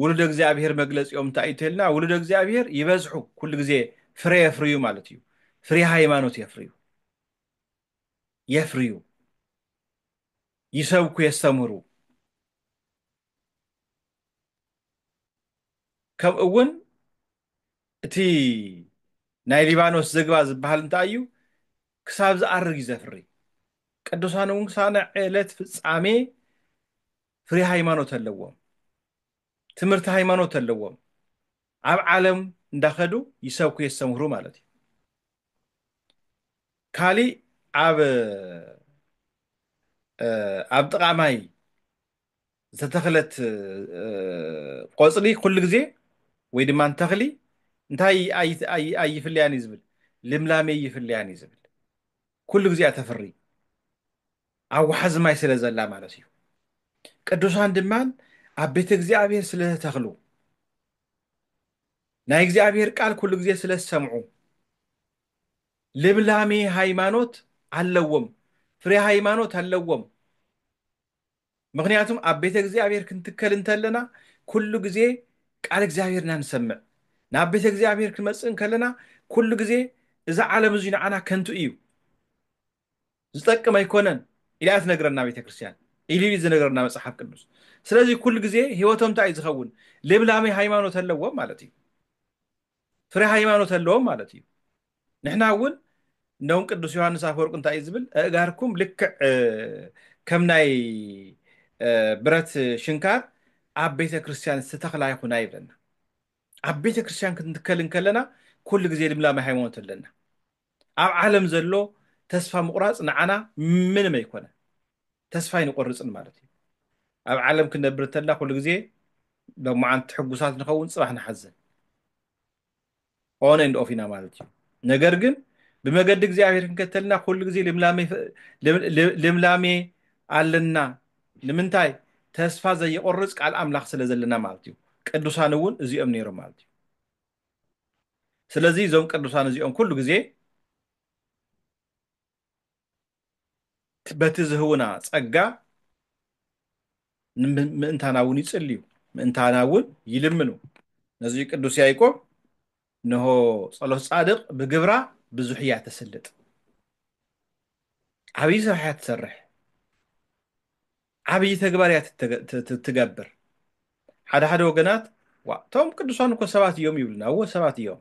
ውሉድ እግዚኣብሔር መግለፂኦም እንታይ እዩ ተልና ውሉድ እግዚኣብሔር ይበዝሑ ኩሉ ግዜ ፍሬ የፍርዩ ማለት እዩ ፍሬ ሃይማኖት የፍርዩ ይሰብኩ የስተምህሩ ከምኡ እውን እቲ ናይ ሊባኖስ ዝግባ ዝበሃል እንታይ እዩ ክሳብ ዝኣርግ እዩ ዘፍሪ ቅዱሳን እውን ክሳብ ዕለት ፍጻሜ ፍሬ ሃይማኖት ኣለዎም ትምህርቲ ሃይማኖት ኣለዎም ኣብ ዓለም እንዳኸዱ ይሰብኩ የስተምህሩ ማለት እዩ ካልእ ኣብ ጥቓ ማይ ዝተተኽለት ቆፅሊ ኩሉ ግዜ ወይ ድማ ተኽሊ እንታይ ኣይፍልያን እዩ ዝብል ልምላሜ ይፍልያን እዩ ዝብል ኩሉ ግዜ ተፍሪ ኣብ ዋሕዚ ማይ ስለ ዘላ ማለት እዩ ቅዱሳን ድማ ኣብ ቤተ እግዚኣብሔር ስለ ዝተተኽሉ ናይ እግዚኣብሔር ቃል ኩሉ ግዜ ስለ ዝሰምዑ ልምላሜ ሃይማኖት ኣለዎም ፍሬ ሃይማኖት ኣለዎም ምክንያቱም ኣብ ቤተ እግዚኣብሔር ክንትከል እንተለና ኩሉ ግዜ ቃል እግዚኣብሔርና ንሰምዕ ናብ ቤተ እግዚኣብሔር ክንመፅእ ከለና ኩሉ ግዜ እዚ ዓለም እዚ ንዓና ከንቱ እዩ ዝጠቅም ኣይኮነን ኢላ ትነግረና ቤተ ክርስቲያን ኢሉ ዝነገረና መፅሓፍ ቅዱስ ስለዚ ኩሉ ግዜ ሂወቶም እንታይ እዩ ዝኸውን ልምላሜ ሃይማኖት ኣለዎም ማለት እዩ ፍሬ ሃይማኖት ኣለዎም ማለት እዩ ንሕና እውን እንደውም ቅዱስ ዮሃንስ አፈወርቅ እንታይ እዩ ዝብል ኣእጋርኩም ልክዕ ከም ናይ ብረት ሽንካር ኣብ ቤተ ክርስቲያን ዝተተኽላ ይኹና ይብለና ኣብ ቤተ ክርስቲያን ክንትከል ከለና ኩሉ ግዜ ልምላሜ ሃይማኖት ኣለና ኣብ ዓለም ዘሎ ተስፋ ምቁራፅ ንዓና ምንም ኣይኮነ ተስፋ ይንቆርፅን ማለት እዩ ኣብ ዓለም ክነብር እንተለና ኩሉ ግዜ ሎማዓንቲ ሕጉሳት ንኸውን ፅባሕ ንሓዝን ኦን ኤንድ ኦፍ ኢና ማለት እዩ ነገር ግን ብመገዲ እግዚኣብሔር ክንከተልና ኩሉ ግዜ ልምላሜ ኣለና ንምንታይ ተስፋ ዘይቆርጽ ቃል ኣምላኽ ስለ ዘለና ማለት እዩ ቅዱሳን እውን እዚኦም ነይሮም ማለት እዩ ስለዚ እዞም ቅዱሳን እዚኦም ኩሉ ግዜ በቲ ዝህቡና ጸጋ ምእንታና እውን ይጽልዩ ምእንታና እውን ይልምኑ ነዚ ቅዱስ ያዕቆብ ንሆ ጸሎት ጻድቕ ብግብራ ብዙሕ እያ ተስልጥ ዓብይ ስራሕ እያ ትሰርሕ ዓብይ ተግባር እያ ትገብር ሓደ ሓደ ወገናት እቶም ቅዱሳን እኮ ሰባት እዮም ይብሉና እዎ ሰባት እዮም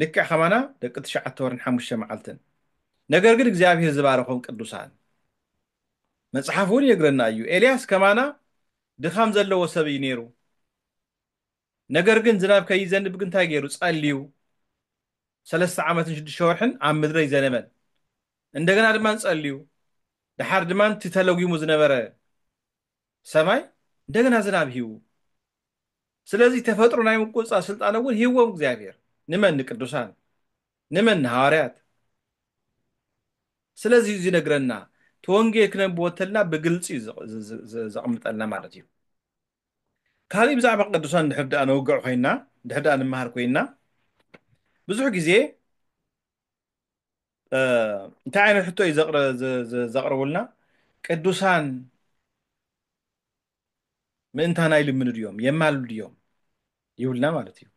ልክዕ ከማና ደቂ 9 ወርን 5 መዓልትን ነገር ግን እግዚአብሔር ዝባረኾም ቅዱሳን መጽሓፍ እውን የግረና እዩ ኤልያስ ከማና ድኻም ዘለዎ ሰብ እዩ ነይሩ ነገር ግን ዝናብ ከይዘንብ ግን እንታይ ገይሩ ጸልዩ 3 ዓመትን 6 ወርሕን ኣብ ምድረ ይዘነበን እንደገና ድማ ጸልዩ ድሓር ድማ ተለጊሙ ዝነበረ ሰማይ እንደገና ዝናብ ሂቡ ስለዚህ ተፈጥሮ ናይ ምቁጽጻር ስልጣን እውን ሂቦም እግዚአብሔር ንመን ቅዱሳን ንመን ሐዋርያት ስለዚህ ዝነግረና ተወንጌል ክነብቦ ተልና ብግልጽ ዘቕምጠልና ማለት እዩ ካልእ ብዛዕባ ቅዱሳን ድሕር ዳኣ ነውግዕ ኮይና ድሕር ዳኣ ንምሃር ኮይና ብዙሕ ግዜ እንታይ ዓይነት ሕቶ እዩ ዘቕርቡልና ቅዱሳን ምእንታና ይልምኑ ድዮም የማልሉ ድዮም ይብልና ማለት እዩ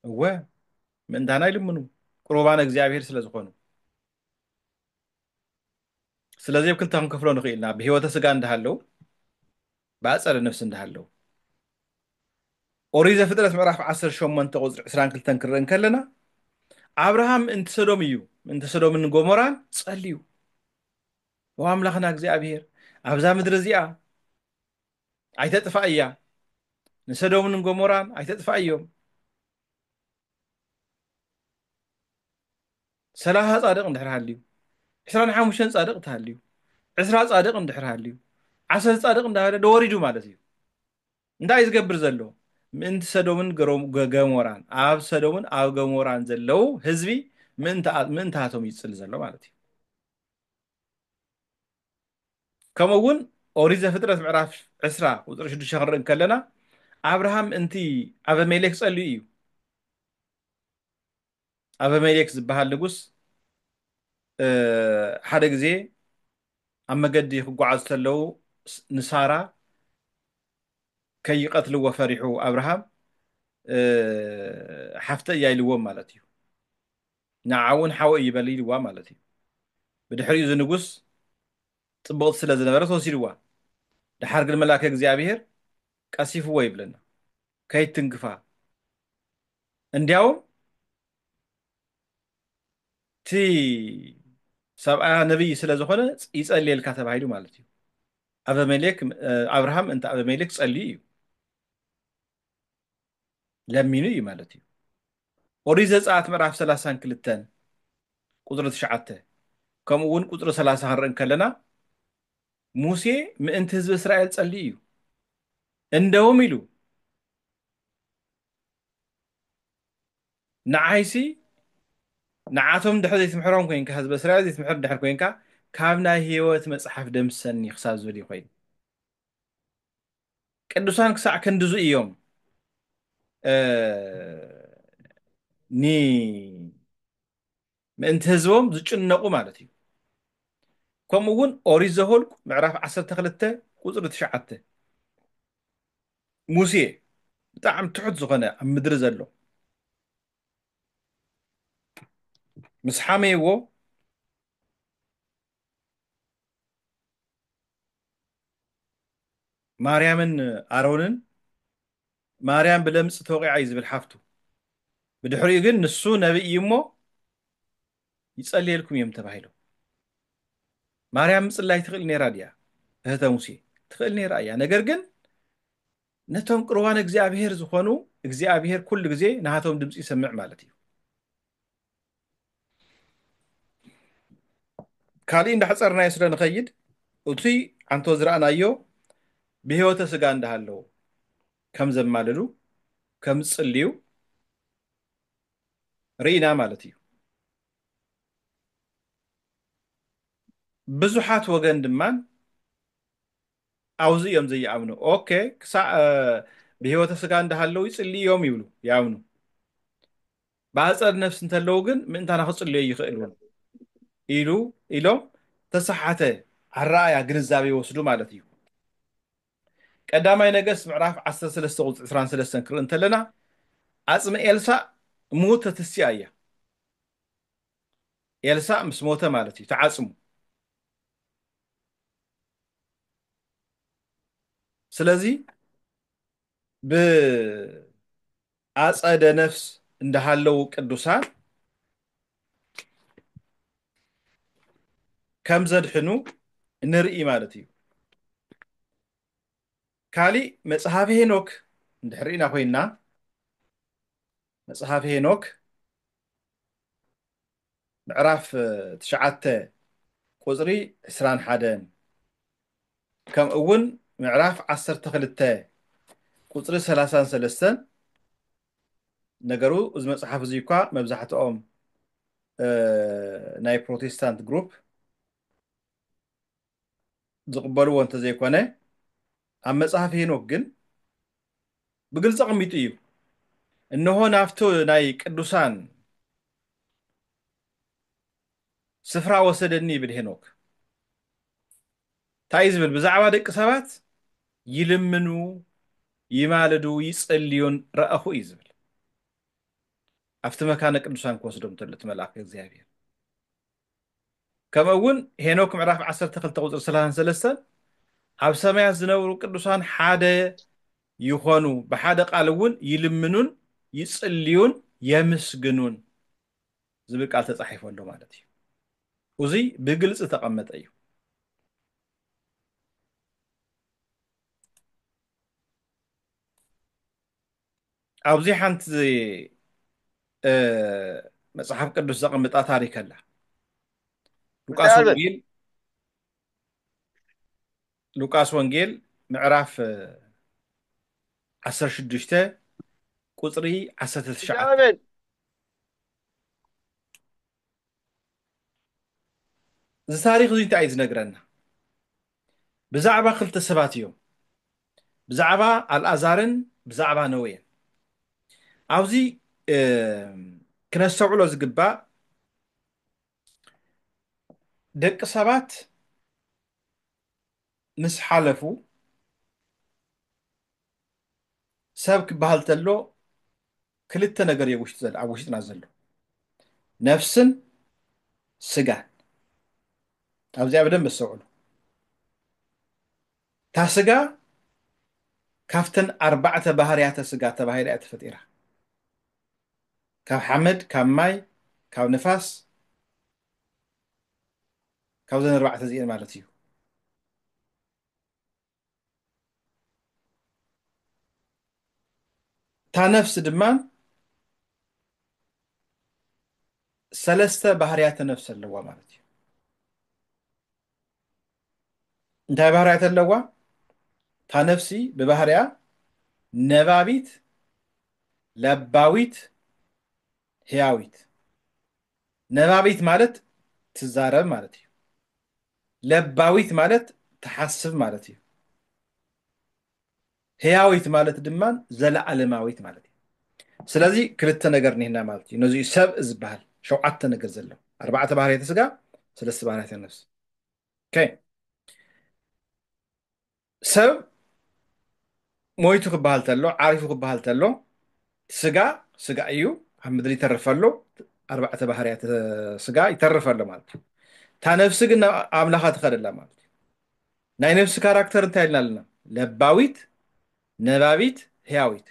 እወ ምእንታና ይልምኑ ቁርባን እግዚአብሔር ስለ ዝኾኑ ስለዚህ ብክልተ ክንከፍሎ ንኽእል ኢና ብሂወተ ስጋ እንዳሃለው ብኣጸደ ነፍሲ እንዳሃለው ኦሪት ዘፍጥረት ምዕራፍ 18 ቁጽሪ 22 ክርአን ከለና አብርሃም ምእንቲ ሰዶም እዩ ምእንቲ ሰዶምን ጎሞራን ጸልዩ ወአምላኽና እግዚአብሔር ኣብዛ ምድሪ እዚኣ ኣይተጥፋእ እያ ንሰዶምን ጎሞራን ኣይተጥፋእ እዮም 30 ጻድቕ እንድሕር ሃልዩ 25 ጻድቕ እንተሃልዩ 20 ጻድቕ እንድሕር ሃልዩ 10 ጻድቕ እንዳሃለ ደወሪዱ ማለት እዩ እንታይ ዝገብር ዘሎ ምእንቲ ሰዶምን ገሞራን ኣብ ሰዶምን ኣብ ገሞራን ዘለው ህዝቢ ምእንታቶም ይጽል ዘሎ ማለት እዩ ከምኡውን ኦሪት ዘፍጥረት ምዕራፍ 20 ቁጽሪ 6 ክንርኢ ከለና አብርሃም እንቲ አበሜሌክ ጸልዩ እዩ አበሜሌክ ዝበሃል ንጉስ ሓደ ግዜ ኣብ መገዲ ክጓዓዙ ከለው ንሳራ ከይቀትልዎ ፈሪሑ አብርሃም ሓፍተ እያ ኢልዎም ማለት እዩ ንዓውን ሓወ ይበል ኢልዋ ማለት እዩ ብድሕሪኡ እዚ ንጉስ ጽብቕቲ ስለ ዝነበረ ተወሲድዋ ድሓር ግን መላከ እግዚአብሔር ቀሲፍዎ ይብለና ከይትንክፋ እንዲያውም ቲ ሰብኣ ነቢይ ስለ ዝኾነ ይጸልየልካ ተባሂሉ ማለት እዩ አበሜሌክ አብርሃም እንተ አበሜሌክ ጸልዩ እዩ ለሚኑ እዩ ማለት እዩ ኦሪት ዘጸአት ምዕራፍ 32 ቁጽሪ 9 ከምኡውን ቁጽሪ 30 ክንርኢ ከለና ሙሴ ምእንቲ ህዝቢ እስራኤል ጸልዩ እዩ እንደውም ኢሉ ንዓይሲ ንዓቶም ድሕሪ ዘይትምሕሮም ኮይንካ ህዝቢ እስራኤል ዘይትምሕር ድሕር ኮይንካ ካብ ናይ ህይወት መጽሓፍ ደምሰኒ ክሳብ ዝብል ይኮይኑ ቅዱሳን ክሳዕ ክንድዙ እዮም ኒ ምእንቲ ህዝቦም ዝጭነቁ ማለት እዩ ከምኡውን ኦሪት ዘኍልቍ ምዕራፍ 12 ቁጽሪ 9 ሙሴ ብጣዕሚ ትሑት ዝኾነ ኣብ ምድሪ ዘሎ ምስ ሓመይዎ ማርያምን ኣሮንን ማርያም ብለምፂ ተወቂዓ እዩ ዝብል ሓፍቱ ብድሕሪኡ ግን ንሱ ነቢይ እዩ እሞ ይጸልየልኩም እዮም ተባሂሉ ማርያም ምጽላይ ትኽእል ነይራ ድያ እህተ ሙሴ ትኽእል ነይራ እያ ነገር ግን ነቶም ቅርባን እግዚአብሔር ዝኾኑ እግዚአብሔር ኩሉ ግዜ ናሃቶም ድምፂ ይሰምዕ ማለት እዩ ካልእ እንዳሕፀርናዮ ስለ ንኸይድ እቲ ዓንቶ ዝረኣናዮ ብሂወተ ስጋ እንዳሃለው ከም ዘማልሉ ከም ዝጽልዩ ርኢና ማለት እዩ ብዙሓት ወገን ድማን ኣብኡ እዮም ዘይኣምኑ ኦኬ ክሳዕ ብሂወተ ስጋ እንዳሃለው ይጽልዮም ይብሉ ያምኑ ብኣጸድ ነፍሲ እንተለው ግን ምእንታና ክጽልዮ ይኽእሉን ኢሉ ኢሎም ተሰሓተ ኣረኣያ ግንዛቤ ይወስዱ ማለት እዩ ቀዳማይ ነገሥት ምዕራፍ 13 ቁፅሪ 23 ክርኢ እንተለና ዓጽሚ ኤልሳዕ ሙት ተትስያ እያ ኤልሳዕ ምስ ሞተ ማለት እዩ ተዓጽሙ ስለዚ ብኣጸደ ነፍስ እንዳሃለው ቅዱሳን ከም ዘድሕኑ ንርኢ ማለት እዩ ካሊእ መጽሓፍ ሄኖክ እንድሕሪና ኮይና መጽሓፍ ሄኖክ ምዕራፍ 9 ቁፅሪ 21 ከም እውን ምዕራፍ 12 ቁፅሪ 33 ነገሩ እዚ መጽሓፍ እዚ እኳ መብዛሕትኦም ናይ ፕሮቴስታንት ግሩፕ ዝቕበልዎ እንተዘይኮነ ኣብ መጽሓፍ ሄኖክ ግን ብግልፂ ኣቐሚጡ እዩ እነሆ ናብቲ ናይ ቅዱሳን ስፍራ ወሰደኒ ይብል ሄኖክ እንታይ ዝብል ብዛዕባ ደቂ ሰባት ይልምኑ ይማልዱ ይጸልዩን ረአኹ እዩ ዝብል ኣብቲ መካነ ቅዱሳን ክወስዶም ተሎ እቲ መልኣክ እግዚኣብሔር ከምኡ እውን ሄኖክ ምዕራፍ 12 ቁፅሪ 33 ኣብ ሰማያት ዝነብሩ ቅዱሳን ሓደ ይኾኑ ብሓደ ቃል እውን ይልምኑን ይጽልዩን የምስግኑን ዝብል ቃል ተጻሒፉ ኣሎ ማለት እዩ እዚ ብግልጽ ተቐመጠ እዩ ኣብዚ ሓንቲ መጽሓፍ ቅዱስ ዘቐምጣ ታሪክ ኣላ ሉቃስ ወንጌል ምዕራፍ 16 ቁፅሪ 19 እዚ ታሪክ እዚ እንታይ እዩ ዝነግረና ብዛዕባ ክልተ ሰባት እዮም ብዛዕባ ኣልኣዛርን ብዛዕባ ነዌን ኣብዚ ክነስተውዕሎ ዝግባእ ደቂ ሰባት ምስ ሓለፉ ሰብ ክበሃል ተሎ ክልተ ነገር ኣብ ውሽጥና ዘሎ ነፍስን ስጋን ኣብዚኣ በደንብ ኣስተውዕሉ እታ ስጋ ካብተን 4 ባህርያተ ስጋ ተባሂላ እያ ተፈጢራ ካብ ሓመድ ካብ ማይ ካብ ንፋስ ካብዘን 4 እዚአን ማለት እዩ እታ ነፍሲ ድማ 3 ባህርያተ ነፍሲ ኣለዋ ማለት እዩ እንታይ ባህርያት ኣለዋ እታ ነፍሲ ብባህርያ ነባቢት ለባዊት ህያዊት ነባቢት ማለት ትዛረብ ማለት እዩ ለባዊት ማለት ተሓስብ ማለት እዩ ህያዊት ማለት ድማ ዘለዓለማዊት ማለት እዩ ስለዚ ክልተ ነገር ኒህና ማለት እዩ ነዚ ሰብ ዝበሃል 7 ነገር ዘሎ 4 ባህርያተ ስጋ 3 ባህርያተ ነፍሲ ኦኬ ሰብ ሞይቱ ክበሃል ተሎ ዓሪፉ ክበሃል ተሎ ስጋ ስጋ እዩ ኣብ ምድሪ ይተርፈሉ 4 ባህርያተ ስጋ ይተርፈሉ ማለት እዩ እታ ነፍሲ ግን ኣምላኻ ትኸደላ ማለት እዩ ናይ ነፍሲ ካራክተር እንታይ ኢልና ኣለና ለባዊት ነባቢት ህያዊት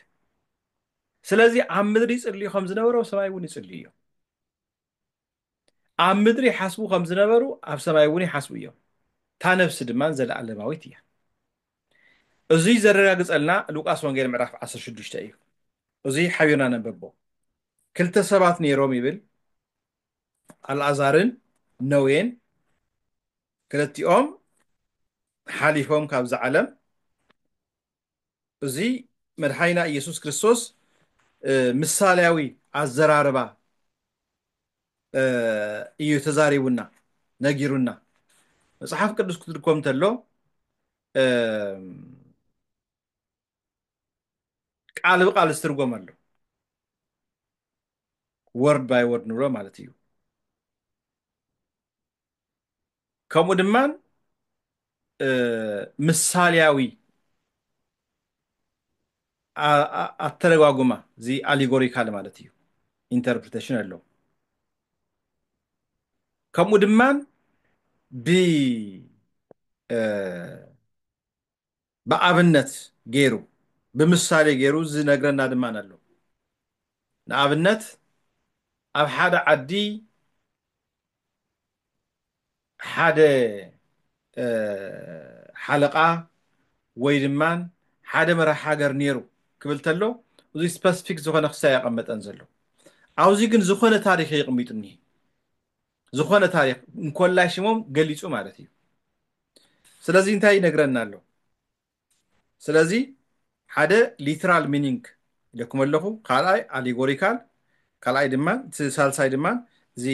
ስለዚ ኣብ ምድሪ ይጽልዩ ከም ዝነበሩ ሰማይ እውን ይጽልዩ እዮም ኣብ ምድሪ ይሓስቡ ከም ዝነበሩ ኣብ ሰማይ እውን ይሓስቡ እዮም እታ ነፍሲ ድማ ዘለዓለማዊት እያ እዚ ዘረጋግጸልና ሉቃስ ወንጌል ምዕራፍ 16 እዩ እዚ ሓቢርና ነንበቦ ክልተ ሰባት ነይሮም ይብል ኣልኣዛርን ነዌን ክልቲኦም ሓሊፎም ካብዚ ዓለም እዚ መድሓኒና ኢየሱስ ክርስቶስ ምሳሌያዊ ኣዘራርባ እዩ ተዛሪቡና ነጊሩና መጽሓፍ ቅዱስ ክትርኮም ተሎ ቃል ብቃል ዝትርጎም ኣሎ ወርድ ባይ ወርድ ንብሎ ማለት እዩ ከምኡ ድማ ምሳልያዊ ኣተረጓጉማ እዚ ኣሊጎሪካል ማለት እዩ ኢንተርፕሪቴሽን ኣሎ ከምኡ ድማ ብ ብኣብነት ገይሩ ብምሳሌ ገይሩ ዝነግረና ድማ ኣሎ ንኣብነት ኣብ ሓደ ዓዲ ሓደ ሓለቓ ወይ ድማ ሓደ መራሒ ሃገር ነይሩ ክብል ተሎ እዚ ስፔሲፊክ ዝኾነ ክሳይ ይቐመጠን ዘሎ ኣብዚ ግን ዝኾነ ታሪክ ይቕሚጡ እኒሄ ዝኾነ ታሪክ እንኮላይ ሽሞም ገሊፁ ማለት እዩ ስለዚ እንታይ ይነግረና ኣሎ ስለዚ ሓደ ሊትራል ሚኒንግ ኢለኩም ኣለኹ ካልኣይ ኣሊጎሪካል ካልኣይ ድማ ሳልሳይ ድማ እዚ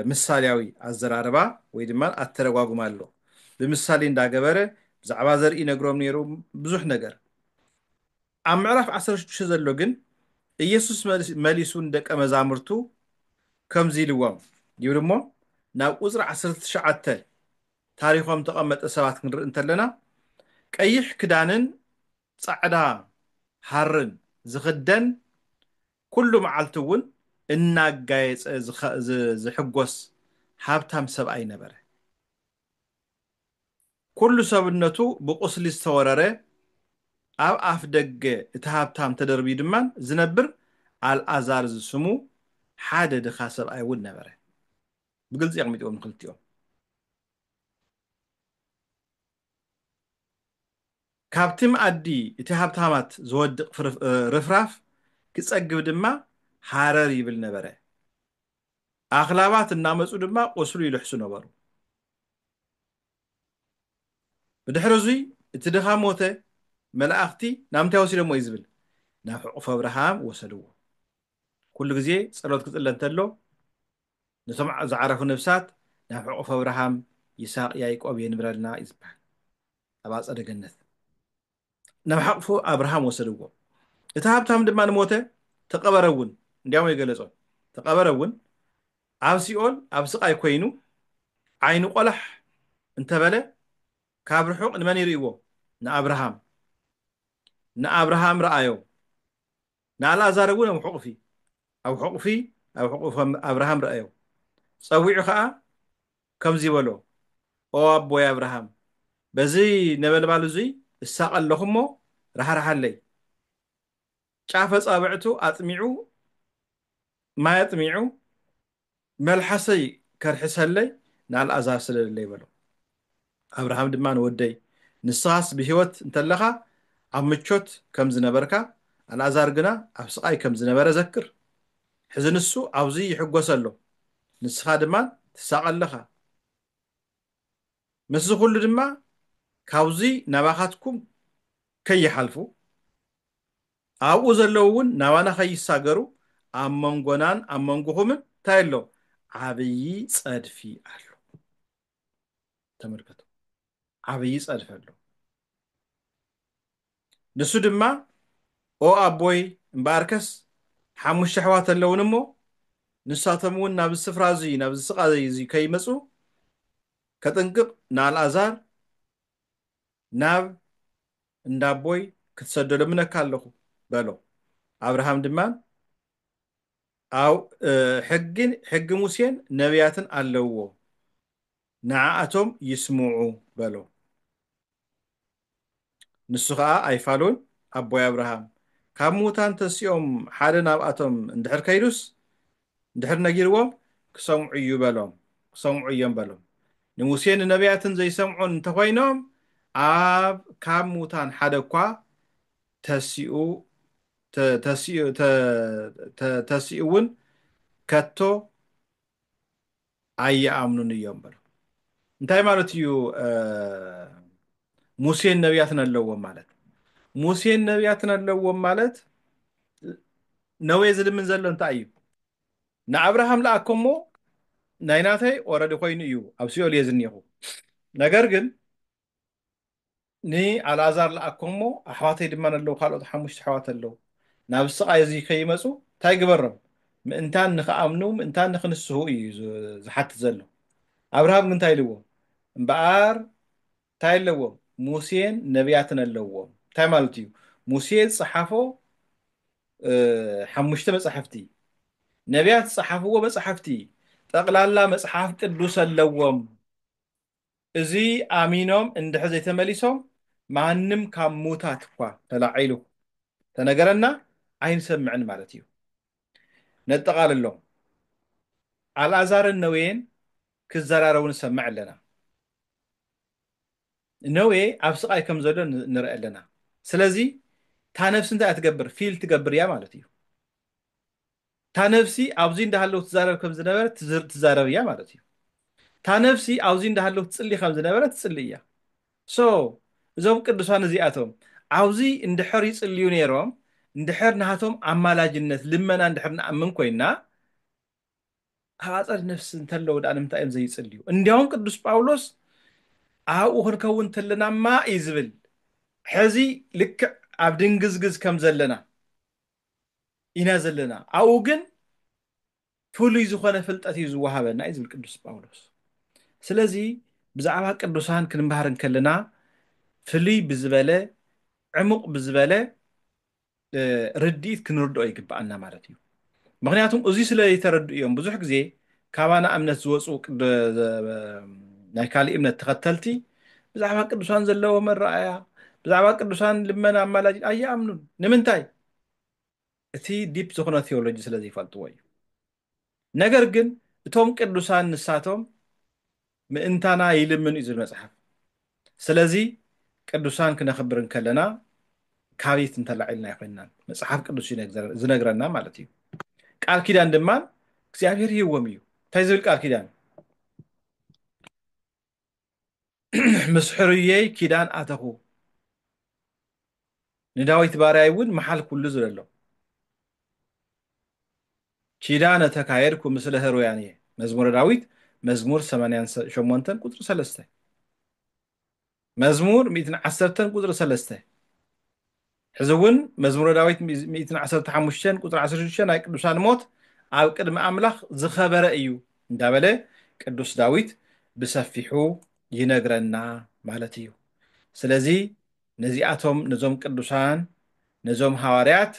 ምሳልያዊ ኣዘራርባ ወይ ድማ ኣተረጓጉማ ኣሎ ብምሳሌ እንዳገበረ ብዛዕባ ዘርኢ ነግሮም ነይሩ ብዙሕ ነገር ኣብ ምዕራፍ 16 ዘሎ ግን ኢየሱስ መሊሱ ንደቀ መዛሙርቱ ከምዚ ኢልዎም ይብል እሞ ናብ ቁፅሪ 19 ታሪኾም ተቐመጠ ሰባት ክንርኢ እንተለና ቀይሕ ክዳንን ጻዕዳ ሃርን ዝኽደን ኩሉ መዓልቲ እውን እናጋየፀ ዝሕጎስ ሃብታም ሰብኣይ ነበረ ኩሉ ሰብነቱ ብቁስሊ ዝተወረረ ኣብ ኣፍ ደገ እቲ ሃብታም ተደርቢ ድማ ዝነብር ኣልኣዛር ዝስሙ ሓደ ድኻ ሰብኣይ እውን ነበረ ብግልፂ የቕሚጥዎም ንክልቲኦም ካብቲ መኣዲ እቲ ሃብታማት ዝወድቕ ርፍራፍ ክጸግብ ድማ ሃረር ይብል ነበረ ኣኽላባት እናመፁ ድማ ቁስሉ ይልሕሱ ነበሩ ብድሕሪ እዙይ እቲ ድኻ ሞተ መላእኽቲ ናብ ምንታይ ወሲዶሞ እዩ ዝብል ናብ ሕቑፍ ኣብርሃም ወሰድዎ ኩሉ ግዜ ጸሎት ክጽለ እንተሎ ነቶም ዝዓረፉ ነብሳት ናብ ሕቑፍ ኣብርሃም ይስሐቅ ያዕቆብ የንብረልና እዩ ዝበሃል ኣብ ኣጸደ ገነት ናብ ሕቑፉ ኣብርሃም ወሰድዎ እቲ ሃብታም ድማ ንሞተ ተቐበረ እውን እንዲያውም የገለጾ ተቐበረ እውን ኣብ ሲኦል ኣብ ስቃይ ኮይኑ ዓይኑ ቆላሕ እንተበለ ካብ ርሑቕ ንመን ይርእይዎ ንኣብርሃም ረኣዮ ንኣልኣዛር እውን ኣብ ሕቑፊ ኣብርሃም ረኣዮ ፀዊዑ ከዓ ከምዚ በሎ ኦ ኣቦይ ኣብርሃም በዚ ነበልባል እዙይ እሳቕ ኣለኹ እሞ ራሕራሓለይ ጫፈ ፃብዕቱ ኣጥሚዑ ማይ ኣጥሚዑ መልሓሰይ ከርሕሰለይ ንኣልኣዛር ስለለለይ በሎ ኣብርሃም ድማ ንወደይ ንስኻስ ብሂወት እንተለኻ ኣብ ምቾት ከም ዝነበርካ ኣልኣዛር ግና ኣብ ስቃይ ከም ዝነበረ ዘክር ሕዚ ንሱ ኣብዚ ይሕጎስ ኣሎ ንስኻ ድማ ትሳቕ ኣለኻ ምስ ኩሉ ድማ ካብዚ ናባኻትኩም ከይሓልፉ ኣብኡ ዘለዉ እውን ናባና ከይሳገሩ ኣብ መንጎናን ኣብ መንጎኹምን እንታይ ኣሎ ዓብይ ፀድፊ ኣሎ ተመልከቱ ዓብይ ፀድፊ ኣሎ ንሱ ድማ ኦ ኣቦይ እምበኣርከስ 5 ኣሕዋት ኣለውን እሞ ንሳቶም እውን ናብ ስፍራ እዙይ ናብ ስቃ እዙይ ከይመፁ ከጥንቅቕ ንኣልኣዛር ናብ እንዳቦይ ክትሰደዶ ምነካ ኣለኹ በሎ ኣብርሃም ድማ ሕጊ ሙሴን ነቢያትን ኣለውዎ ንዓኣቶም ይስምዑ በሎ ንሱ ከዓ ኣይፋሉን ኣቦይ ኣብርሃም ካብ ሙታን ተሲኦም ሓደ ናብኣቶም እንድሕር ከይዱስ እንድሕር ነጊርዎም ክሰምዑ እዮም በሎም ንሙሴን ነቢያትን ዘይሰምዑን እንተኮይኖም ካብ ሙታን ሓደ እኳ ተሲኡ እውን ከቶ ኣይኣምኑን እዮም በሎ እንታይ ማለት እዩ ሙሴን ነቢያትን ኣለዎም ማለት ሙሴን ነቢያትን ኣለዎም ማለት ነዌ ዝልምን ዘሎ እንታይ እዩ ንኣብርሃም ለኣኮሞ ናይ ናተይ ኦረዲ ኮይኑ እዩ ኣብ ሲኦል እየ ዝኒኹ ነገር ግን ንኣልዓዛር ለኣኮሞ ኣሕዋተይ ድማ ኣለዉ ካልኦት 5 ኣሕዋት ኣለዉ ናብ ስቃይ እዚ ከይመፁ እንታይ ግበሮም ምእንታን ንኽኣምኑ ምእንታን ንኽንስሑ እዩ ዝሓትት ዘሎ ኣብርሃም ግን እንታይ ኢልዎ እምበኣር እንታይ ኣለዎም ሙሴን ነቢያትን ኣለዎም እንታይ ማለት እዩ ሙሴ ዝፀሓፎ 5 መፅሓፍቲ ነቢያት ዝፀሓፍዎ መፅሓፍቲ ጠቕላላ መፅሓፍ ቅዱስ ኣለዎም እዚ ኣሚኖም እንድሕር ዘይተመሊሶም ማንም ካብ ሙታት እኳ ተላዒሉ ተነገረና ኣይንሰምዕን ማለት እዩ ነጠቓልሎም ኣልዓዛርን ነዌን ክዘራረቡ ንሰምዕ ኣለና ነዌ ኣብ ስቃይ ከም ዘሎ ንርኢ ኣለና ስለዚ እታ ነፍሲ እንታይ ትገብር ፊል ትገብር እያ ማለት እዩ እታ ነፍሲ ኣብዚ እንዳሃለው ትዛረብ ከም ዝነበረ ትዛረብ እያ ማለት እዩ እታ ነፍሲ ኣብዚ እንዳሃለው ትፅሊ ከም ዝነበረ ትፅሊ እያ ሶ እዞም ቅዱሳን እዚኣቶም ኣብዚ እንድሕር ይፅልዩ ነይሮም እንድሕር ናቶም ኣማላጅነት ልመና እንድሕር ንኣምን ኮይና ኣብ ኣፀድ ነፍሲ እንተለዉ ዳ ንምንታይ እዮም ዘይፅልዩ እንዲያውም ቅዱስ ጳውሎስ ኣብኡ ክንከውን ተለናማ እዩ ዝብል ሕዚ ልክዕ ኣብ ድንግዝግዝ ከም ዘለና ኢና ዘለና ኣብኡ ግን ፍሉይ ዝኾነ ፍልጠት እዩ ዝወሃበና እዩ ዝብል ቅዱስ ጳውሎስ ስለዚ ብዛዕባ ቅዱሳን ክንምሃር ከለና ፍሉይ ብዝበለ ዕሙቕ ብዝበለ ርዲኢት ክንርድኦ ይግባአና ማለት እዩ ምክንያቱም እዚ ስለ ይተረድኡ እዮም ብዙሕ ግዜ ካባና እምነት ዝወፁ ናይ ካሊእ እምነት ተኸተልቲ ብዛዕባ ቅዱሳን ዘለዎ መረኣያ ብዛዕባ ቅዱሳን ልመና ኣማላጅ ኣይኣምኑን ንምንታይ እቲ ዲፕ ዝኾነ ቴዎሎጂ ስለ ዘይፈልጥዎ እዩ ነገር ግን እቶም ቅዱሳን ንሳቶም ምእንታና ይልምኑ እዩ ዝብል መፅሓፍ ስለዚ ቅዱሳን ክነኽብር ከለና ካቤት እንተላዒልና ኣይኮይንናን መፅሓፍ ቅዱስ እዩ ዝነግረና ማለት እዩ ቃል ኪዳን ድማ እግዚኣብሔር ይህቦም እዩ እንታይ ዝብል ቃል ኪዳን ምስ ሕሩየይ ኪዳን ኣተኹ ንዳዊት ባርያይ እውን መሓል ኩሉ ዝብል ኣሎ ኪዳነ ተካየድኩ ምስለ ህሩያን እየ መዝሙረ ዳዊት መዝሙር 88 ቁፅሪ 3 መዝሙር 110 ቁፅሪ 3 ሕዚ እውን መዝሙረ ዳዊት 115 ቁፅሪ 16 ናይ ቅዱሳን ሞት ኣብ ቅድሚ ኣምላኽ ዝኸበረ እዩ እንዳበለ ቅዱስ ዳዊት ብሰፊሑ ይነግረና ማለት እዩ ስለዚ ነዚኣቶም ነዞም ቅዱሳን ነዞም ሃዋርያት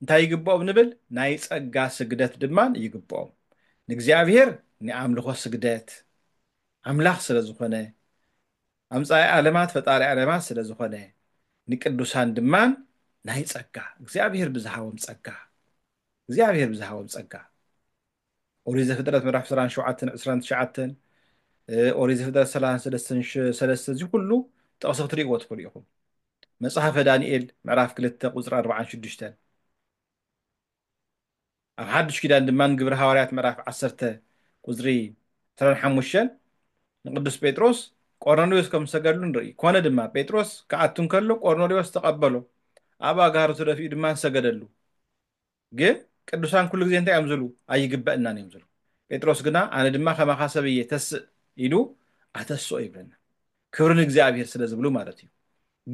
እንታይ ይግብኦም ንብል ናይ ፀጋ ስግደት ድማ ይግብኦም ንእግዚኣብሔር ንኣምልኾ ስግደት ኣምላኽ ስለ ዝኾነ ኣምፃኢ ዓለማት ፈጣሪ ዓለማት ስለ ዝኾነ ንቅዱሳን ድማ ናይ ፀጋ እግዚኣብሔር ብዝሃቦም ፀጋ እግዚኣብሔር ብዝሃቦም ፀጋ ኦሪት ዘፍጥረት ምዕራፍ 27 29 ኦሪት ዘፍጥረት 33 እዚ ኩሉ ጠቕሲ ክትሪእዎ ትኽእሉ ኢኹም መፅሓፈ ዳንኤል ምዕራፍ 2 ቁፅሪ 46 ኣብ ሓድሽ ኪዳን ድማ ግብሪ ሃዋርያት ምዕራፍ 10 ቁፅሪ 25 ንቅዱስ ጴጥሮስ ቆርኔሌዎስ ከም ዝሰገድሉ ንርኢ ኮነ ድማ ጴጥሮስ ክኣቱ ከሎ ቆርኔሌዎስ ተቐበሎ ኣብ ኣጋሩ ተደፊኡ ድማ ዝሰገደሉ ግን ቅዱሳን ኩሉ ግዜ እንታይ እዮም ዝብሉ ኣይግበአናን እዮም ዝብሉ ጴጥሮስ ግና ኣነ ድማ ከማኻ ሰብ እየ ተስእ ኢሉ ኣተስኦ ይብለና ክብሪ ንእግዚኣብሔር ስለ ዝብሉ ማለት እዩ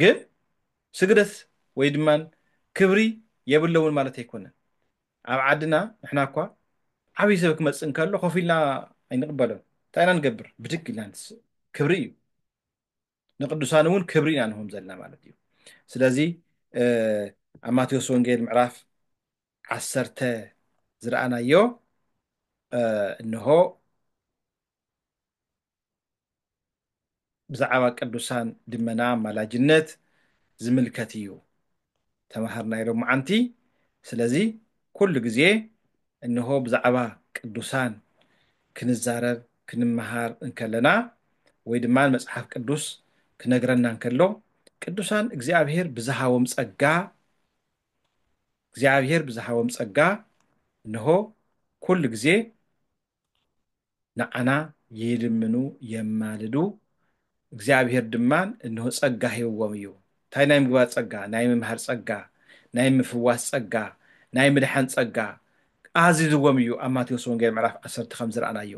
ግን ስግደት ወይ ድማ ክብሪ የብለውን ማለት ኣይኮነን ኣብ ዓድና ንሕና እኳ ዓብይ ሰብ ክመፅእ ከሎ ኮፍ ኢልና ኣይንቕበሎን እንታይ ኢና ንገብር ብድግ ኢልና ንትስእ ክብሪ እዩ ንቅዱሳን እውን ክብሪ ኢና ንህቦም ዘለና ማለት እዩ ስለዚ ኣብ ማቴዎስ ወንጌል ምዕራፍ 10 ዝረኣናዮ እንሆ ብዛዕባ ቅዱሳን ድመና ኣማላጅነት ዝምልከት እዩ ተማሃርና ኢሎም መዓንቲ ስለዚ ኩሉ ግዜ እንሆ ብዛዕባ ቅዱሳን ክንዛረብ ክንመሃር እንከለና ወይ ድማ መፅሓፍ ቅዱስ ክነግረና እንከሎ ቅዱሳን እግዚአብሔር ብዝሃቦም ፀጋ እንሆ ኩሉ ግዜ ንዓና ይልምኑ የማልዱ እግዚአብሔር ድማ እንሆ ፀጋ ሂብዎም እዩ እንታይ ናይ ምግባር ፀጋ ናይ ምምሃር ፀጋ ናይ ምፍዋስ ፀጋ ናይ ምድሓን ፀጋ ኣዚዝዎም እዩ ኣብ ማቴዎስ ወንጌል ምዕራፍ 10 ከም ዝረኣናዮ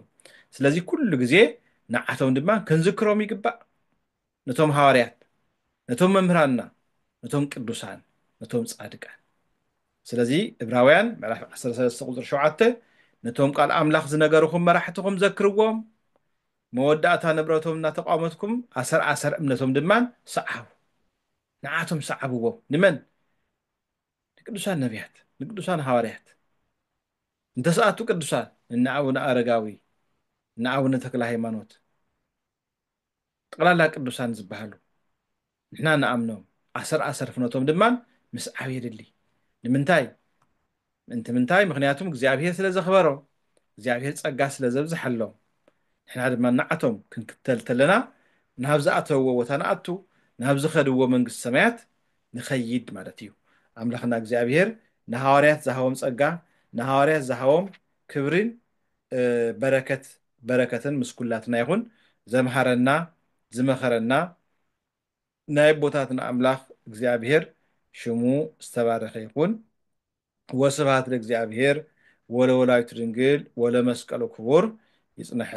ስለዚ ኩሉ ግዜ ንዓቶም ድማ ክንዝክሮም ይግባእ ነቶም ሃዋርያት ነቶም መምህራንና ነቶም ቅዱሳን ነቶም ጻድቃን ስለዚ ዕብራውያን ምዕራፍ 13 ቁፅሪ 7 ነቶም ቃል ኣምላኽ ዝነገርኩም መራሕትኩም ዘክርዎም መወዳእታ ንብረቶም እናተቃወመትኩም ኣሰር እምነቶም ድማ ሰዓቡ ንዓቶም ሰዓብዎም ንመን ንቅዱሳን ነቢያት ንቅዱሳን ሃዋርያት እንተሰኣቱ ቅዱሳን ንኣቡነ ኣረጋዊ ንኣቡነ ተክለ ሃይማኖት ጠቅላላ ቅዱሳን ዝበሃሉ ንሕና ንኣምኖም ኣሰር ፍነቶም ድማ ምስዓብ የድሊ ንምንታይ ምንታይ ምክንያቱም እግዚኣብሔር ስለ ዘኽበሮም እግዚኣብሔር ፀጋ ስለ ዘብዝሓሎም ንሕና ድማ ንዓቶም ክንክተል ተለና ናብ ዝኣተውዎ ቦታ ንኣቱ ናብ ዝኸድዎ መንግስቲ ሰማያት ንኸይድ ማለት እዩ ኣምላኽና እግዚኣብሔር ንሃዋርያት ዝሃቦም ፀጋ ንሃዋርያት ዝሃቦም ክብርን በረከትን ምስ ኩላትና ይኹን ዘምሃረና ዝመኸረና ናይ ቦታትና ኣምላኽ እግዚኣብሔር ሽሙ ዝተባረኸ ይኹን ወስብሐት ለእግዚአብሔር ወለወላዲቱ ድንግል ወለመስቀሉ ክቡር ይጽንሕ